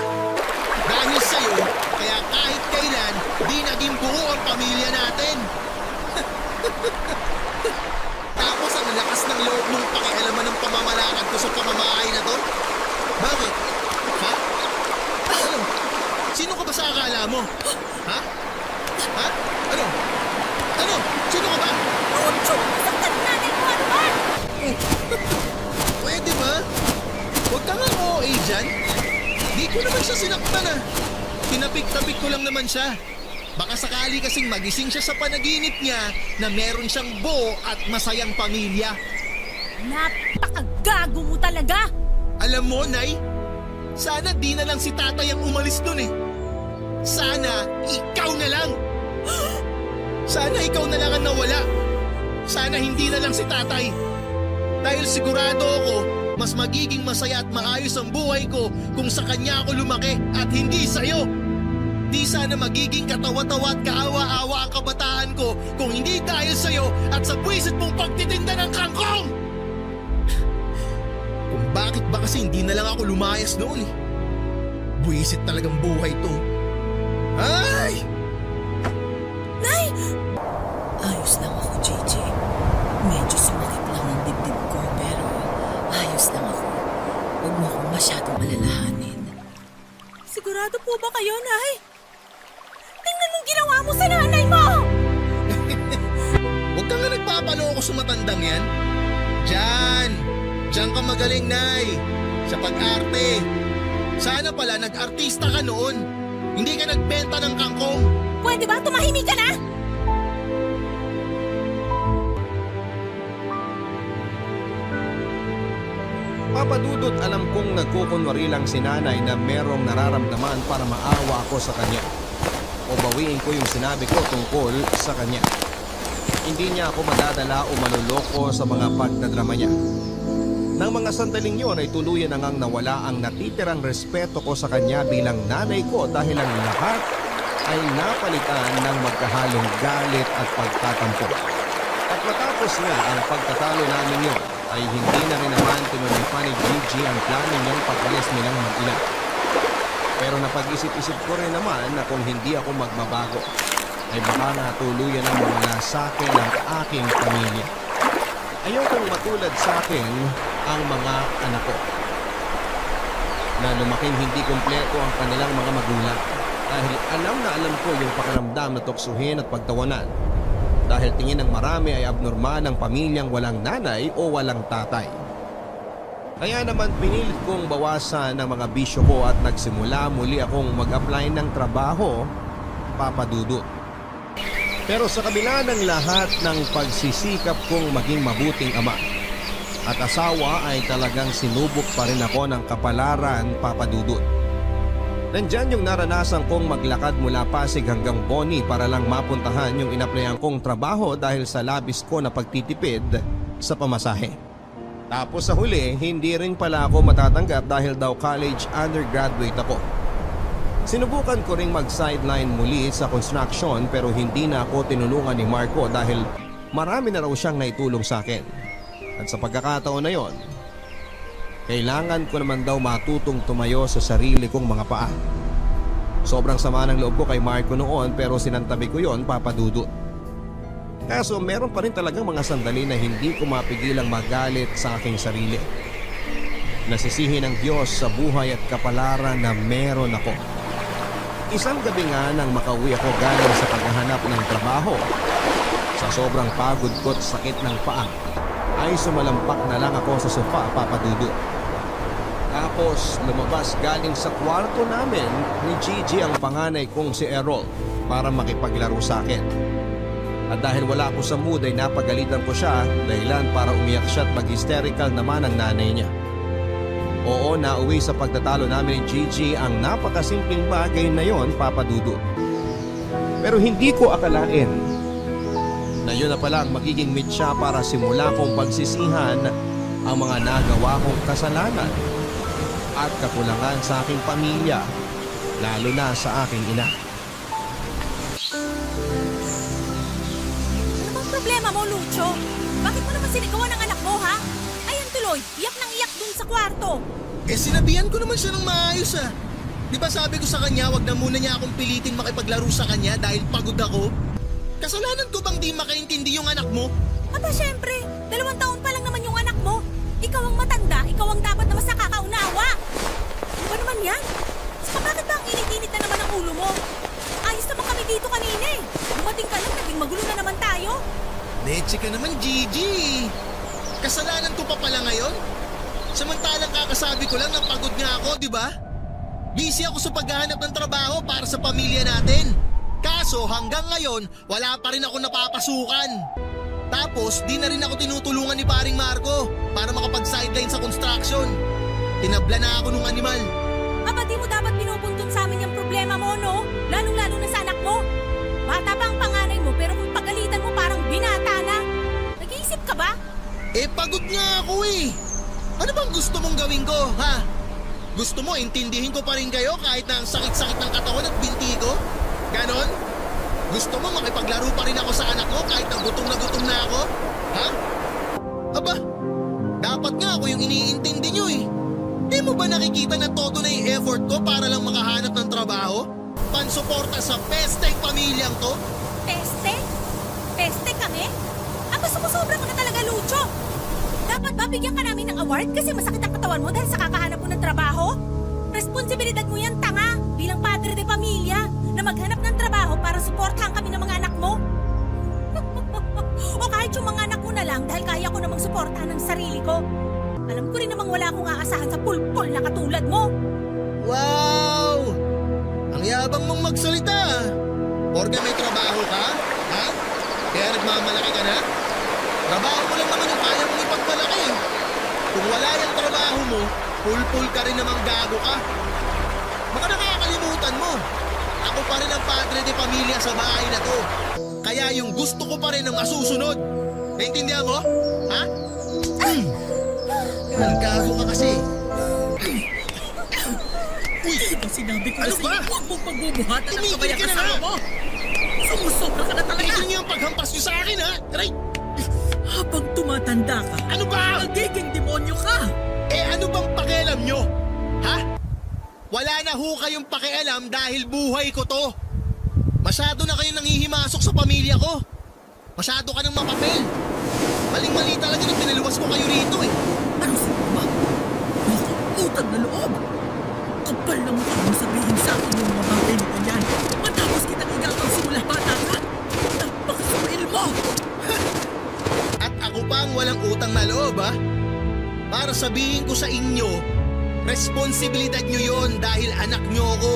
Dahil sa'yo, kaya kahit kailan, di naging buo ang pamilya natin. Tapos ang lakas ng loob mong pakialaman ng pamamalakad ko sa pamamahay na to? Bakit? Ha? Ano? Sino ka ba sa akala mo? Ha? Ha? Ano? Ano? Sino ka ba? Lucho, saktan nanay mo, ano ba? Pwede ba? Huwag ka nga OA dyan. Di ko naman siya sinaktan ah. Tinapik-tapik ko lang naman siya. Baka sakali kasing magising siya sa panaginip niya na meron siyang buo at masayang pamilya. Napakagago mo talaga! Alam mo, Nay, sana di na lang si tatay ang umalis dun eh. Sana ikaw na lang. Sana ikaw na lang ang nawala. Sana hindi na lang si tatay. Dahil sigurado ako, mas magiging masaya at maayos ang buhay ko kung sa kanya ako lumaki at hindi sa'yo. Di sana magiging katawa-tawa at kaawa-awa ang kabataan ko kung hindi dahil sa'yo at sa buwisit mong pagtitinda ng kangkong! Kung bakit ba kasi hindi na lang ako lumayas noon eh. Buwisit talagang buhay to. Ay! Nay! Ayos lang ako, Gigi. Medyo sumakit lang ang dibdib ko, pero ayos lang ako. Huwag mo akong masyadong alalahanin. Sigurado po ba kayo, Nay? Tingnan mong ginawa mo sa nanay mo! Huwag ka nga nagpapaloko sa matandang yan. Diyan! Diyan ka magaling, Nay. Sa pag-arte. Sana pala nag-artista ka noon. Hindi ka nagbenta ng kangkong. Pwede ba tumahimik ka na? Papadudot, alam kong nagkukunwari lang si nanay na merong nararamdaman para maawa ako sa kanya. O bawiin ko yung sinabi ko tungkol sa kanya. Hindi niya ako madadala o manuloko sa mga pagdadrama niya. Nang mga sandaling yon ay tuluyan na ngang nawala ang natitirang respeto ko sa kanya bilang nanay ko dahil ang lahat ay napalitan ng magkahalong galit at pagtatampo. At matapos nga ang pagtatalo namin yon, ay hindi na rin naman tinuloy pa ni Gigi ang plano niyang pag-alis nilang mag-ina. Pero napag-isip-isip ko rin naman na kung hindi ako magbabago, ay baka natuluyan ang mawala sa akin ang aking pamilya. Ayokong matulad sa akin ang mga anak ko, na lumaking hindi kumpleto ang kanilang mga magulang. Dahil alam na alam ko yung pakiramdam na tuksuhin at pagtawanan. Dahil tingin ng marami ay abnormal ang pamilyang walang nanay o walang tatay. Kaya naman pinilit kong bawasan ang mga bisyo ko at nagsimula muli akong mag-apply ng trabaho, papadudot. Pero sa kabila ng lahat ng pagsisikap kong maging mabuting ama at asawa ay talagang sinubok pa rin ako ng kapalaran, papadudot. Nandyan yung naranasan kong maglakad mula Pasig hanggang Boni para lang mapuntahan yung inaplayan kong trabaho dahil sa labis ko na pagtitipid sa pamasahe. Tapos sa huli, hindi rin pala ako matatanggap dahil daw college undergraduate ako. Sinubukan ko ring mag-sideline muli sa construction pero hindi na ako tinulungan ni Marco dahil marami na raw siyang naitulong sa akin. At sa pagkakataon na yon, kailangan ko naman daw matutong tumayo sa sarili kong mga paa. Sobrang sama ng loob ko kay Marco noon pero sinantabi ko yon, papadudot. Kaso meron pa rin talagang mga sandali na hindi ko mapigilang magalit sa aking sarili. Nasisihin ng Diyos sa buhay at kapalaran na meron ako. Isang gabi nga nang makauwi ako galing sa paghahanap ng trabaho, sa sobrang pagod ko at sakit ng paa, ay sumalampak na lang ako sa sofa, papadudot. Tapos lumabas galing sa kwarto namin ni Gigi ang panganay kong si Errol para makipaglaro sa akin. At dahil wala ako sa mood ay napagalitan ko siya dahilan para umiyak siya at mag-hysterical naman ang nanay niya. Oo, nauwi sa pagtatalo namin ni Gigi ang napakasimpleng bagay na yon, papadudot. Pero hindi ko akalain na yun na pala ang magiging mitya para simula kong pagsisihan ang mga nagawa kong kasalanan at kakulangan sa aking pamilya, lalo na sa aking ina. Ano bang problema mo, Lucho? Bakit mo naman sinigawan ng anak mo, ha? Ayan tuloy, iyak nang iyak dun sa kwarto. Sinabihan ko naman siya ng maayos ah. Di ba sabi ko sa kanya wag na muna niya akong pilitin makipaglaro sa kanya dahil pagod ako? Kasalanan ko bang di makaintindi yung anak mo? Aba, syempre, 2 taon pa lang naman yung anak mo. Ikaw ang matanda, ikaw ang dapat na mas nakakaunawa. Ano ba naman yan? Saka bakit ba ang init-init na naman ang ulo mo? Ayos naman kami dito kanina eh. Dumating ka lang, naging magulo na naman tayo. Leche ka naman, Gigi. Kasalanan ko pa pala ngayon? Samantalang kakasabi ko lang na pagod nga ako, di ba? Busy ako sa paghahanap ng trabaho para sa pamilya natin. Kaso hanggang ngayon, wala pa rin ako napapasukan. Tapos di na rin ako tinutulungan ni paring Marco para makapag-sideline sa construction. Tinabla na ako nung animal. Aba, di mo dapat pinupuntun sa amin yung problema mo, no? Lalong-lalo na sa anak mo. Bata pa ang panganay mo pero kung pagalitan mo parang binata na. Nag-iisip ka ba? Pagod nga ako eh. Ano bang gusto mong gawin ko, ha? Gusto mo intindihin ko pa rin kayo kahit na ang sakit-sakit ng katawan at binti ko? Ganon? Gusto mo makipaglaro pa rin ako sa anak ko kahit na gutom na ako? Ha? Aba, dapat nga ako yung iniintindi nyo eh. Di mo ba nakikita na todo na yung effort ko para lang makahanap ng trabaho? Pansuporta sa pesteng pamilyang to? Peste? Peste kami? Aba, sumusobra mo na talaga, Lucho. Dapat ba bigyan ka namin ng award kasi masakit ang katawan mo dahil sa kakahanap mo ng trabaho? Responsibilidad mo yan, tanga, bilang padre de pamilya na maghanap ng trabaho para suportahan kami ng mga anak mo. O kahit yung mga anak mo na lang dahil kaya ko namang suportahan ng sarili ko. Alam ko rin namang wala akong aasahan sa pulpol na katulad mo. Wow! Ang yabang mong magsalita ah. Porke may trabaho ka? Ha? Kaya nagmamalaki ka na? Trabaho mo lang naman yung kaya mong ipagmalaki. Kung wala yung trabaho mo, pulpul ka rin namang gago ka. Baka nakakalimutan mo. Ako pa rin ang padre de pamilya sa bahay na to. Kaya yung gusto ko pa rin ang masusunod. Naintindihan mo? Ha? Gago ka kasi. Uy! Diba sinabi ko Ano na sa'yo, ba? huwag mong pagbubuhatan ng Tumigil kabayang ka na kasama nga! mo! Sumusobra ka na talaga! Tigil niyo ang paghampas niyo sa akin ha? Aray! Habang tumatanda ka, Ano ba? nagiging demonyo ka! Eh ano bang pakialam nyo? Ha? Wala na ho kayong pakialam dahil buhay ko to. Masyado na kayong nangihimasok sa pamilya ko. Masyado ka ng mapapel. Maling-mali talaga na pinaluwas ko kayo rito eh. Ano sabi mo? Utang na loob! Kapal na mukha mo sabihin sa akin yung mga bagay na ganyan. Matapos kitang igapang simula bata ka. Napakasuil mo! At ako pa ang walang utang na loob ha. Para sabihin ko sa inyo, responsibilidad nyo yon dahil anak nyo ako.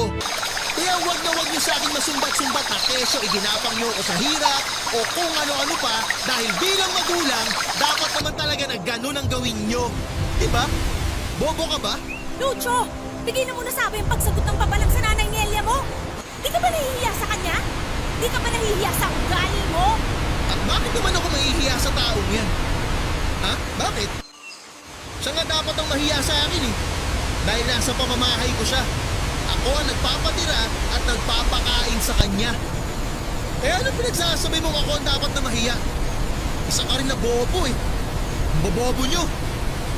Kaya wag na wag nyo sa akin masumbat-sumbat na keso iginapang nyo ako sa hirap o kung ano-ano pa dahil bilang magulang, dapat naman talaga na ganun ang gawin nyo. Diba? Bobo ka ba? Lucho, tigilan mo na sabi yung pagsagot ng papalang sa nanay ni Elia mo. Di ka ba nahihiya sa kanya? Di ka ba nahihiya sa ugali mo? At bakit naman ako mahihiya sa taong yan? Ha? Bakit? Siya nga dapat ang mahiya sa akin eh. Dahil nasa pamamahay ko siya. Ako ang nagpapatira at nagpapakain sa kanya. Eh ano pinagsasabi mong ako ang dapat na mahiya? Isa ka rin na bobo eh. Ang bobobo nyo.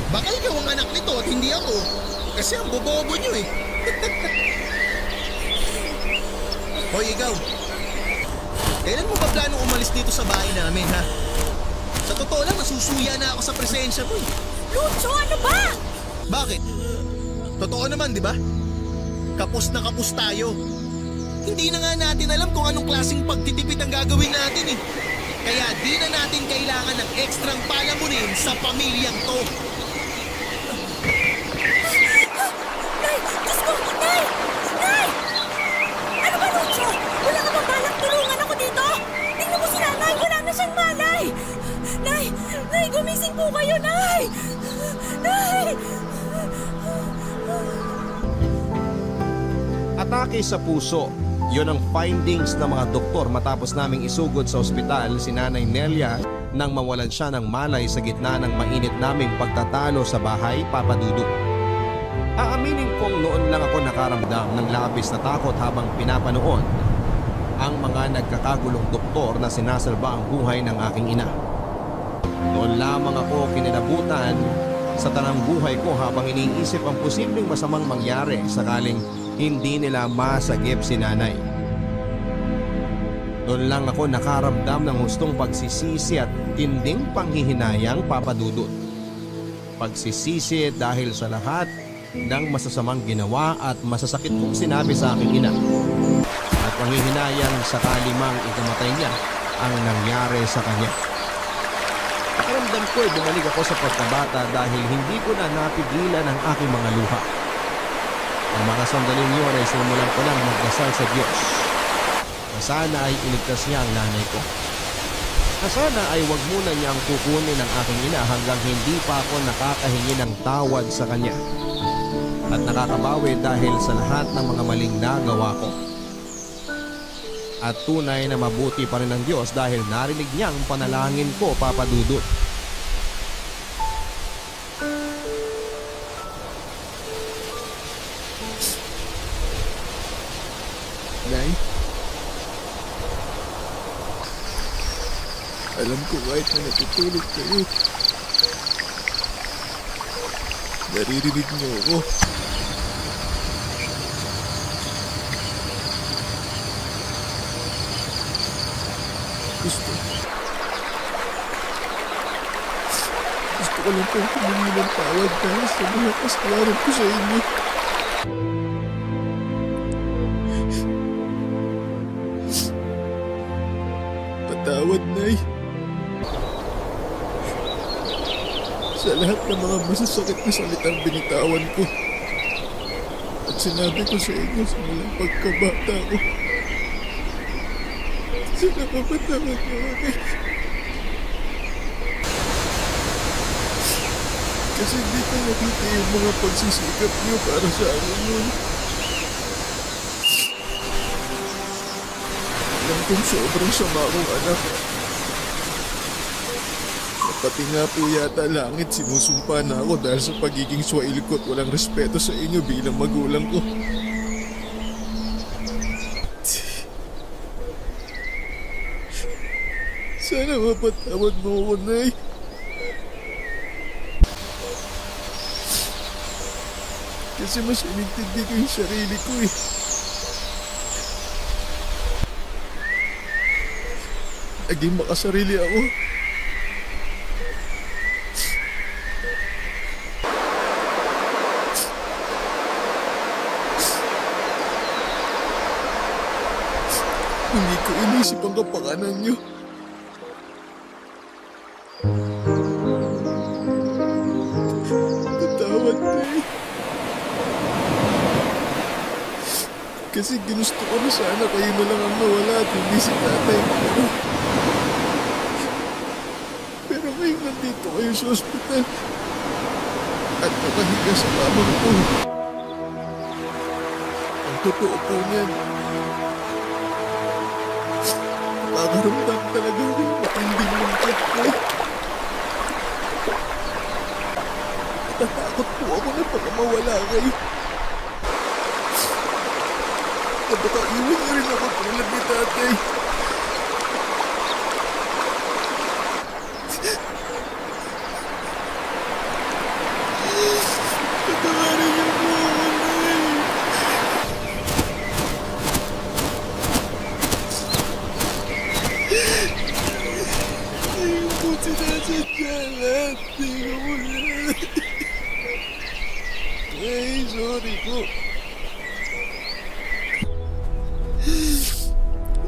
Baka ikaw ang anak nito at hindi ako. Kasi ang bobobo nyo eh. Hoy ikaw. Kailan mo ba planong umalis dito sa bahay namin ha? Sa totoo lang nasusuya na ako sa presensya mo eh. Lucho, ano ba? Bakit? Totoo naman, di ba? Kapos na kapos tayo. Hindi na nga natin alam kung anong klaseng pagtitipid ang gagawin natin eh. Kaya di na natin kailangan ng ekstrang palamunin sa pamilyang to. Nay! Diyos ko! Nay! Nay! Ano ba, Lucho? Wala ka bang balak tulungan ako dito? Tingnan mo si nanay! Wala na siyang malay! Nay! Nay! Gumising po kayo, Nay! Nay! Atake sa puso. Yun ang findings ng mga doktor matapos naming isugod sa ospital si Nanay Nelia nang mawalan siya ng malay sa gitna ng mainit naming pagtatalo sa bahay, Papa Dudut. Aaminin kong noon lang ako nakaramdam ng labis na takot habang pinapanood ang mga nagkakagulong doktor na sinasalba ang buhay ng aking ina. Noon lamang ako kinilabutan sa tanang buhay ko habang iniisip ang posibleng masamang mangyari sakaling hindi nila masagip si nanay. Noon lang ako nakaramdam ng hustong pagsisisi at tinding panghihinayang, Papa Dudut. Pagsisisi dahil sa lahat ng masasamang ginawa at masasakit kong sinabi sa aking ina. At panghihinayang sakali mang ikamatay niya ang nangyari sa kanya. Pakiramdam ko ay bumalik ako sa pagkabata dahil hindi ko na napigilan ang aking mga luha. Ang mga sandaling yun ay simulan ko lang magdasal sa Diyos na sana ay iligtas niya ang nanay ko. Na sana ay wag muna niyang kukunin ang aking ina hanggang hindi pa ako nakakahingi ng tawad sa kanya at nakakabawi dahil sa lahat ng mga maling nagawa ko. At tunay na mabuti pa rin ang Diyos dahil narinig niya ang panalangin ko, Papa Dudut. Nay, alam ko kahit na natutulog kayo, naririnig niyo ako. Gusto ko lang pong humingi ng tawad dahil sa mga kasalanan ko sa inyo. Patawad, Nay. sa lahat ng mga masasakit na salitang binitawan ko. At sinabi ko sa inyo sa mulang pagkabata ko. Sana mapatawad niyo ako. Kasi hindi ko nakita yung mga pagsisikap niyo para sa akin yun. Alam kong sobrang sama akong anak. Pati nga po yata langit sinusumpa na ako dahil sa pagiging swahili ko at walang respeto sa inyo bilang magulang ko. Sana mapatawad mo ako, Nay. Kasi mas inintindi ko yung sarili ko eh. Naging makasarili ako. Hindi ko inisip ang kapakanan niyo. Patawad, Nay. Kasi ginusto ko na sana kayo na lang ang nawala at hindi si tatay. Pero ngayon nandito kayo sa ospital. At nakahiga sa kamang ko. Ang totoo po niyan. Nakakaramdam talaga ako ng matinding lungkot ko. Natatakot po ako na baka mawala kayo. Na baka iwan na rin ako tulad ni tatay. Patawarin niyo po ako, Nay. Ayun po sinasadya lahat. Tingnan mo yan. Ay, sorry po.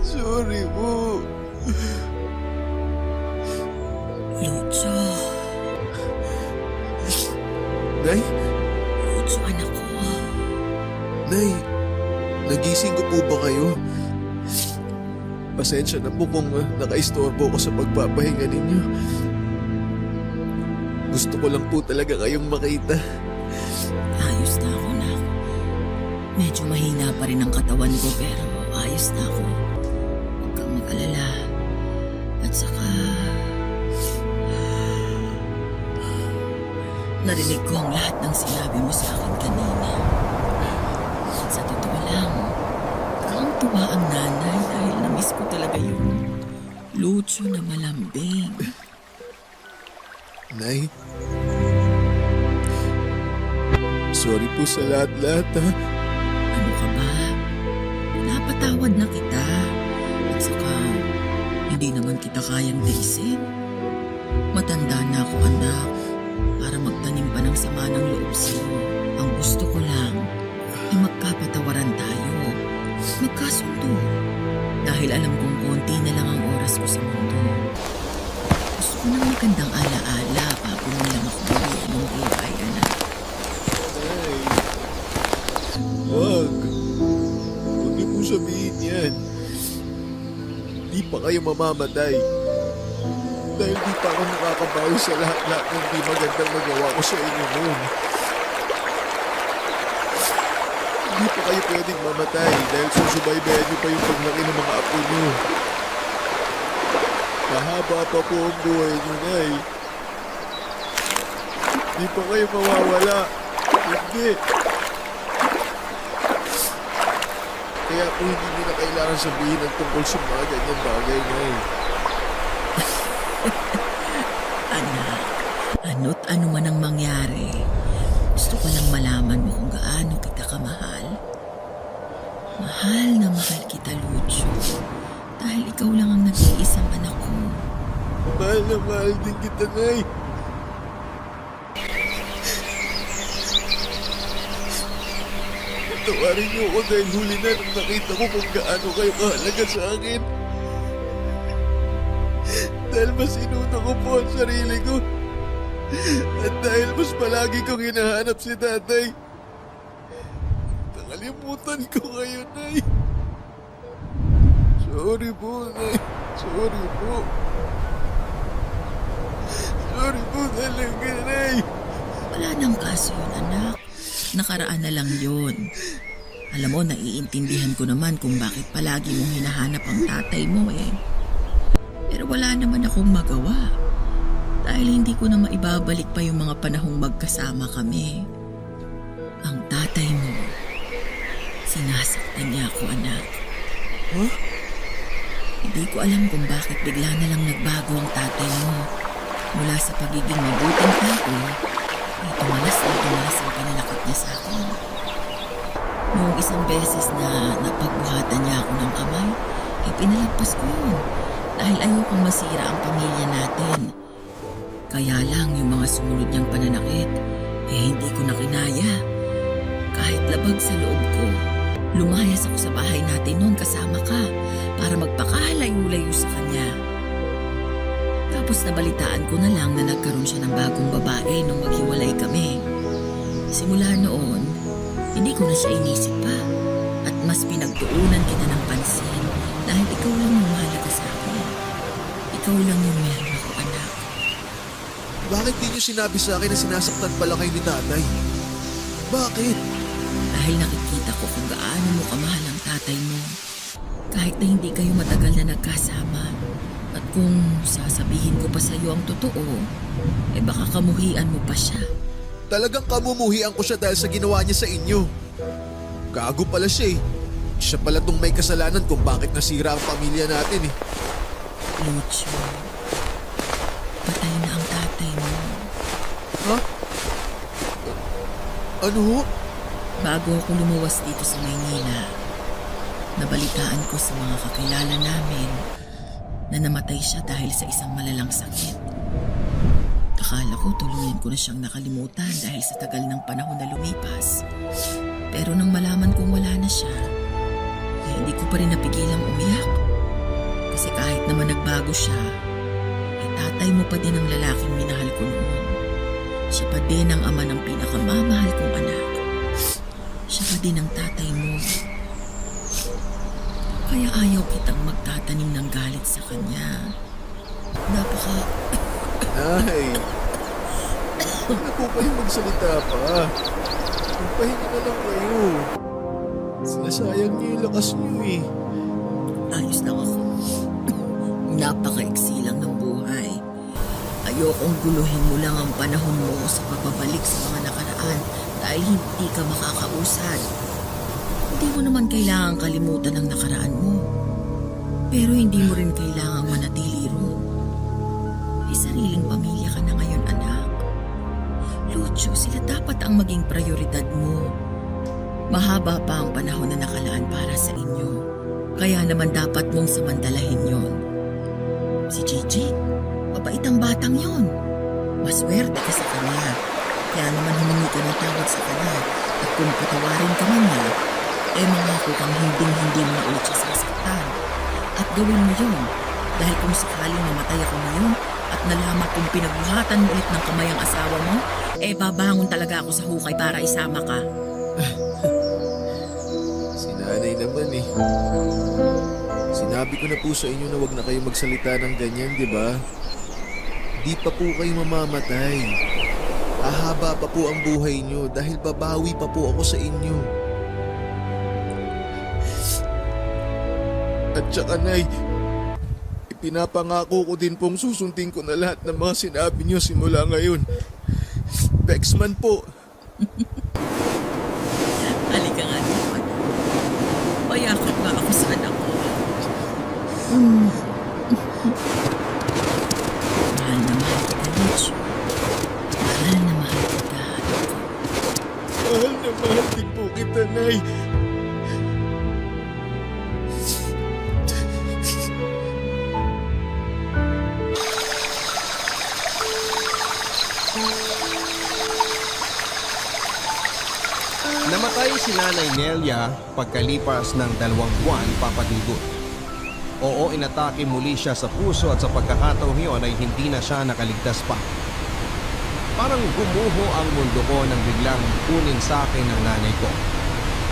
Sorry po. Lucho. Nay? Lucho, anak ko. Nay, nagising ko po ba kayo? Pasensya na po kung nakaistorbo ko sa pagpapahinga ninyo. Gusto ko lang po talaga kayong makita. Ayos na ako, nak. Medyo mahina pa rin ang katawan ko pero ayos na ako. Huwag kang mag-alala. At saka... narinig ko ang lahat ng sinabi mo sa akin kanina. At sa totoo lang, tuwang-tuwa ang nanay dahil na-miss ko talaga yung Lucho na malambing. Nay, sorry po sa lahat-lahat ha. Ano ka ba? Napatawad na kita. At saka, hindi naman kita kayang tiisin. Matanda na ako, anak, para magtanim pa ng sama ng loob sa'yo. Ang gusto ko lang, ay magkapatawaran tayo. Magkasundo. Dahil alam kong konti na lang ang oras ko sa mundo. Gusto ko ng magandang ala-ala bago mo lang ako bigyan ng buhay, anak. Nay, wag. Huwag niyo po sabihin yan. Di pa kayo mamamatay. Dahil di pa ako nakakabawi sa lahat-lahat ng di magandang nagawa ko sa inyo noon. Hindi pa kayo pwedeng mamatay dahil susubaybayan niyo pa yung paglaki ng mga apo niyo. Mahaba pa po ang buhay niyo, Nay. Di pa kayo mawawala. Hindi. Kaya po hindi niyo na kailangan sabihin ang tungkol sa mga ganyang bagay, Nay. Anak, ano't ano man ang mangyari, gusto ko lang malaman mo kung gaano kita kamahal. Mahal na mahal kita, Lucho. Dahil ikaw lang ang nag-iisang anak ko. Mahal na mahal din kita, Nay. Tawarin niyo ako dahil huli na nang nakita ko kung gaano kayo kahalaga sa akin. Dahil mas inuuna ko po ang sarili ko. At dahil mas palagi kong hinahanap si tatay, nakalimutan ko kayo, Nay. Sorry po, Nay. Sorry po. Sorry po talaga, Nay. Wala nang kaso yun, anak. Nakaraan na lang yun. Alam mo, naiintindihan ko naman kung bakit palagi mong hinahanap ang tatay mo eh. Pero wala naman akong magawa. Dahil hindi ko na maibabalik pa yung mga panahong magkasama kami. Ang tatay mo, sinasaktan niya ako, anak. Huh? Hindi ko alam kung bakit bigla na lang nagbago ang tatay mo. Mula sa pagiging mabuting tao, ay tumalas ang pananakit niya sa akin. Noong isang beses na napagbuhatan niya ako ng kamay, ay pinalagpas ko yun dahil ayokong masira ang pamilya natin. Kaya lang yung mga sumunod niyang pananakit, hindi ko na kinaya. Kahit labag sa loob ko, lumayas ako sa bahay natin noon kasama ka para magpakalayo-layo sa kanya. Tapos nabalitaan ko na lang na nagkaroon siya ng bagong babae nung maghiwalay kami. Simula noon, hindi ko na siya inisip pa at mas pinagtuunan kita ng pansin dahil ikaw lang yung mahalaga sa akin. Ikaw lang yung meron ako, anak. Bakit di niyo sinabi sa akin na sinasaktan pala kayo ni tatay? Bakit? Dahil nakikita ko kung gaano mo kamahal ang tatay mo. Kahit na hindi kayo matagal na nagkasama. At kung sasabihin ko pa sa iyo ang totoo, baka kamuhian mo pa siya. Talagang kamumuhian ko siya dahil sa ginawa niya sa inyo. Gago pala siya eh. Siya pala tong may kasalanan kung bakit nasira ang pamilya natin eh. Lucio, patay na ang tatay mo. Ha? Ano ho? Bago ako lumuwas dito sa Maynila, nabalitaan ko sa mga kakilala namin na namatay siya dahil sa isang malalang sakit. Akala ko tuluyan ko na siyang nakalimutan dahil sa tagal ng panahon na lumipas. Pero nang malaman kong wala na siya, hindi ko pa rin napigilang umiyak. Kasi kahit naman nagbago siya, tatay mo pa din ang lalaking minahal ko noon. Siya pa din ang ama ng pinakamamahal kong anak. Siya pa din ang tatay mo. Kaya ayaw kitang magtatanim ng galit sa kanya. Ay, huwag na po kayo magsalita pa. Magpahinga na lang kayo. Sinasayang niyo yung lakas niyo eh. Ayos lang ako. Napakaiksi lang ng buhay. Ayokong guluhin mo lang ang panahon mo sa pagbabalik sa mga nakaraan dahil hindi ka makakausad. Hindi mo naman kailangang kalimutan ang nakaraan mo. Pero hindi mo rin kailangang manatili roon. May sariling pamilya ka na ngayon, anak. Lucio, sila dapat ang maging prioridad mo. Mahaba pa ang panahon na nakalaan para sa inyo. Kaya naman dapat mong samantalahin yon. Si Gigi, mabait ang batang yon. Maswerte ka sa kanya. Kaya naman humingi ka ng tawad sa kanya. At kung patawarin ka man niya, mangako kang hindi mo na ulit siya sasaktan. At gawin mo yun. Dahil kung sakaling mamatay ako ngayon at nalaman kong pinagbuhatan mo ulit ng kamay ang asawa mo, babangon talaga ako sa hukay para isama ka. Si nanay naman eh. Sinabi ko na po sa inyo na wag na kayo magsalita ng ganyan, di ba? Di pa po kayo mamamatay. Ahaba pa po ang buhay nyo dahil babawi pa po ako sa inyo. At saka, Nay, ipinapangako ko din pong susundin ko na lahat ng mga sinabi niyo simula ngayon. Bexman po. Halika nga dito. Payakap nga ako sa anak ko. Mahal na mahal kita, Lucio. Mahal na mahal kita, anak ko. Mahal na mahal din po kita, Nay. Namatay si Nanay Nelia pagkalipas ng 2 buwan papadudot. Oo, inatake muli siya sa puso at sa pagkakataong iyon ay hindi na siya nakaligtas pa. Parang gumuho ang mundo ko nang biglang kunin sa akin ng nanay ko.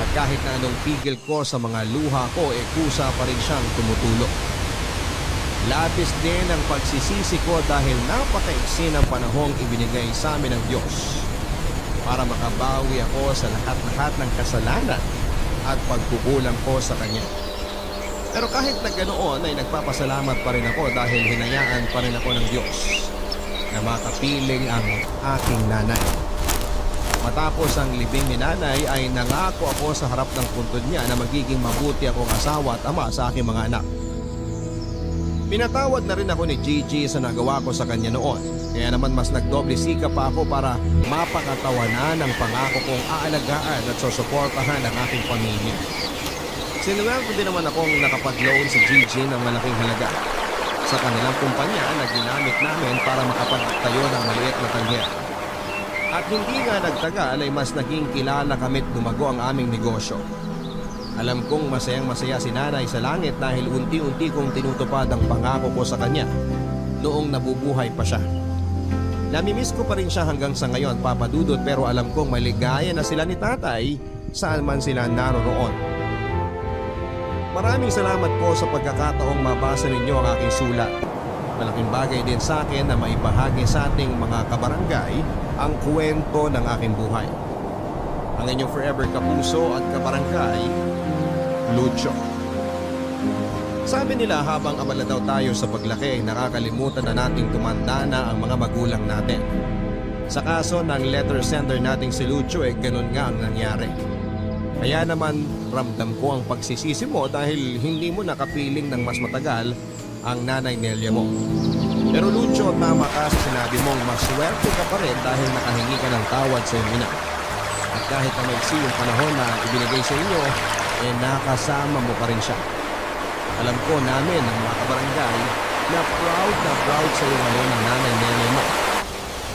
At kahit na anong pigil ko sa mga luha ko, kusa pa rin siyang tumutulog. Labis din ang pagsisisi ko dahil napakaiksi ng panahong ibinigay sa amin ng Diyos para makabawi ako sa lahat-lahat ng kasalanan at pagkukulang ko sa Kanya. Pero kahit na ganoon ay nagpapasalamat pa rin ako dahil hinayaan pa rin ako ng Diyos na makapiling ang aking nanay. Matapos ang libing ni nanay ay nangako ako sa harap ng puntod niya na magiging mabuti akong asawa at ama sa aking mga anak. Pinatawad na rin ako ni Gigi sa nagawa ko sa kanya noon. Kaya naman mas nagdoble sikap pa ako para mapakatawanan ang pangako kong aalagaan at susuportahan ang aking pamilya. Sinuwerte din naman akong nakapag-loan si Gigi ng malaking halaga sa kanilang kumpanya na ginamit namin para makapagtayo ng maliit na talyer. At hindi nga nagtagal ay mas naging kilala kami't lumago ang aming negosyo. Alam kong masayang-masaya si nanay sa langit dahil unti-unti kong tinutupad ang pangako ko sa kanya noong nabubuhay pa siya. Namimiss ko pa rin siya hanggang sa ngayon, Papa Dudut, pero alam kong maligaya na sila ni tatay saan man sila naroroon. Maraming salamat po sa pagkakataong mabasa ninyo ang aking sulat. Malaking bagay din sa akin na maibahagi sa ating mga kabarangay ang kwento ng aking buhay. Ang inyong forever kapuso at kabarangay, Lucho. Sabi nila habang abala daw tayo sa paglaki, nakakalimutan na nating tumanda na ang mga magulang natin. Sa kaso ng letter sender nating si Lucho ganun nga ang nangyari. Kaya naman ramdam ko ang pagsisisi mo dahil hindi mo nakapiling ng mas matagal ang nanay Nelia mo. Pero Lucho, tama ka sa sinabi mong maswerte ka pa rin dahil nakahingi ka ng tawad sa iyong ina. At kahit na maiksi yung panahon na ibinigay sa inyo, nakasama mo pa rin siya. Alam ko namin ang mga kabarangay na proud sa iyo ngayon ng nanay Nelia mo.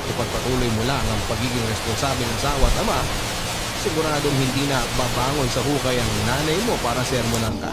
Ipagpatuloy mo lang ang pagiging responsabling asawa at ama, siguradong hindi na babangon sa hukay ang nanay mo para sermonan ka.